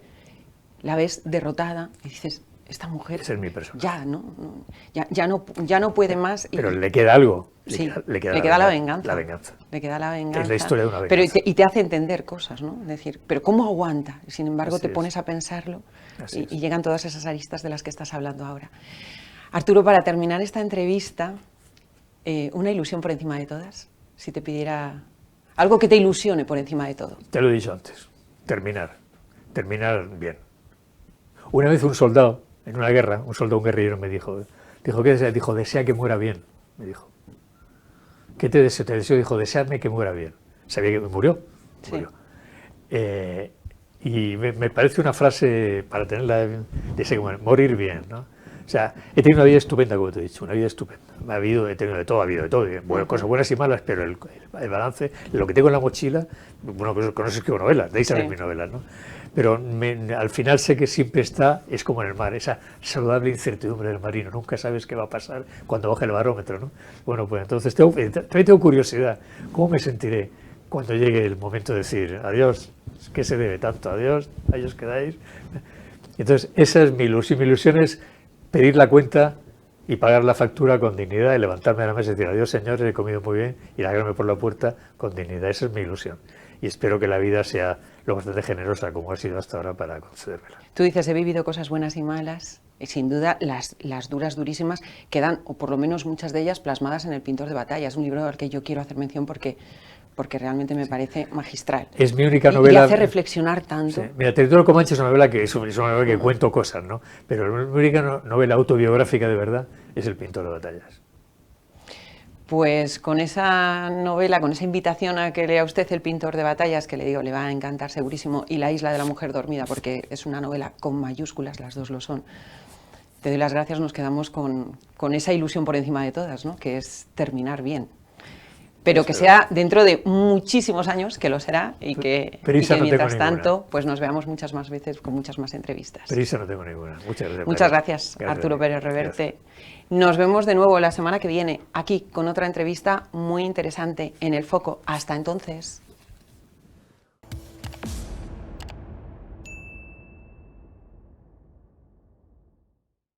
Speaker 1: la ves derrotada y dices, esta mujer
Speaker 2: ese es mi personaje.
Speaker 1: Ya no puede más.
Speaker 2: Pero le queda algo.
Speaker 1: Le queda la venganza.
Speaker 2: La venganza.
Speaker 1: Le queda la venganza.
Speaker 2: Es la historia de una venganza.
Speaker 1: Pero te hace entender cosas, ¿no? Es decir, pero ¿cómo aguanta? Sin embargo,
Speaker 2: Así
Speaker 1: te
Speaker 2: es.
Speaker 1: pones a pensarlo y llegan todas esas aristas de las que estás hablando ahora. Arturo, para terminar esta entrevista, una ilusión por encima de todas. Si te pidiera algo que te ilusione por encima de todo.
Speaker 2: Te lo he dicho antes. Terminar bien. Una vez un soldado, en una guerra, un guerrillero me dijo, ¿qué desea? Dijo, desea que muera bien, me dijo. ¿Qué te deseo? Te deseo, dijo, desearme que muera bien. Sabía que murió.
Speaker 1: Sí.
Speaker 2: Murió. Y me parece una frase para tenerla, morir bien, ¿no? O sea, he tenido una vida estupenda, como te he dicho, una vida estupenda. He tenido de todo, bueno, cosas buenas y malas, pero el balance, lo que tengo en la mochila, bueno, con eso escribo novelas, de ahí salen mis novelas, ¿no? Pero al final sé que siempre es como en el mar, esa saludable incertidumbre del marino, nunca sabes qué va a pasar cuando baje el barómetro, ¿no? Bueno, pues entonces también tengo curiosidad, ¿cómo me sentiré cuando llegue el momento de decir, adiós, ¿qué se debe tanto? Adiós, ahí os quedáis. Entonces, esa es mi ilusión. Mi ilusión es pedir la cuenta y pagar la factura con dignidad y levantarme de la mesa y decir, adiós señores, he comido muy bien, y largarme por la puerta con dignidad. Esa es mi ilusión. Y espero que la vida sea lo bastante generosa como ha sido hasta ahora para concedérmela.
Speaker 1: Tú dices, he vivido cosas buenas y malas, y sin duda las duras, durísimas, quedan, o por lo menos muchas de ellas, plasmadas en El pintor de batalla. Es un libro al que yo quiero hacer mención porque realmente me parece magistral.
Speaker 2: Es mi única novela.
Speaker 1: Y hace reflexionar tanto.
Speaker 2: Sí. Mira, Territorio Comanche es una novela que cuento cosas, ¿no? Pero mi única novela autobiográfica de verdad es El pintor de batallas.
Speaker 1: Pues con esa novela, con esa invitación a que lea usted El pintor de batallas, que le digo, le va a encantar segurísimo, y La isla de la mujer dormida, porque es una novela con mayúsculas, las dos lo son. te doy las gracias, nos quedamos con esa ilusión por encima de todas, ¿no? Que es terminar bien. Pero que sea dentro de muchísimos años, que lo será, y que mientras tanto pues nos veamos muchas más veces con muchas más entrevistas.
Speaker 2: Prisa no tengo ninguna. Muchas gracias.
Speaker 1: Muchas gracias, Arturo Pérez Reverte. Nos vemos de nuevo la semana que viene, aquí, con otra entrevista muy interesante en El Foco. Hasta entonces.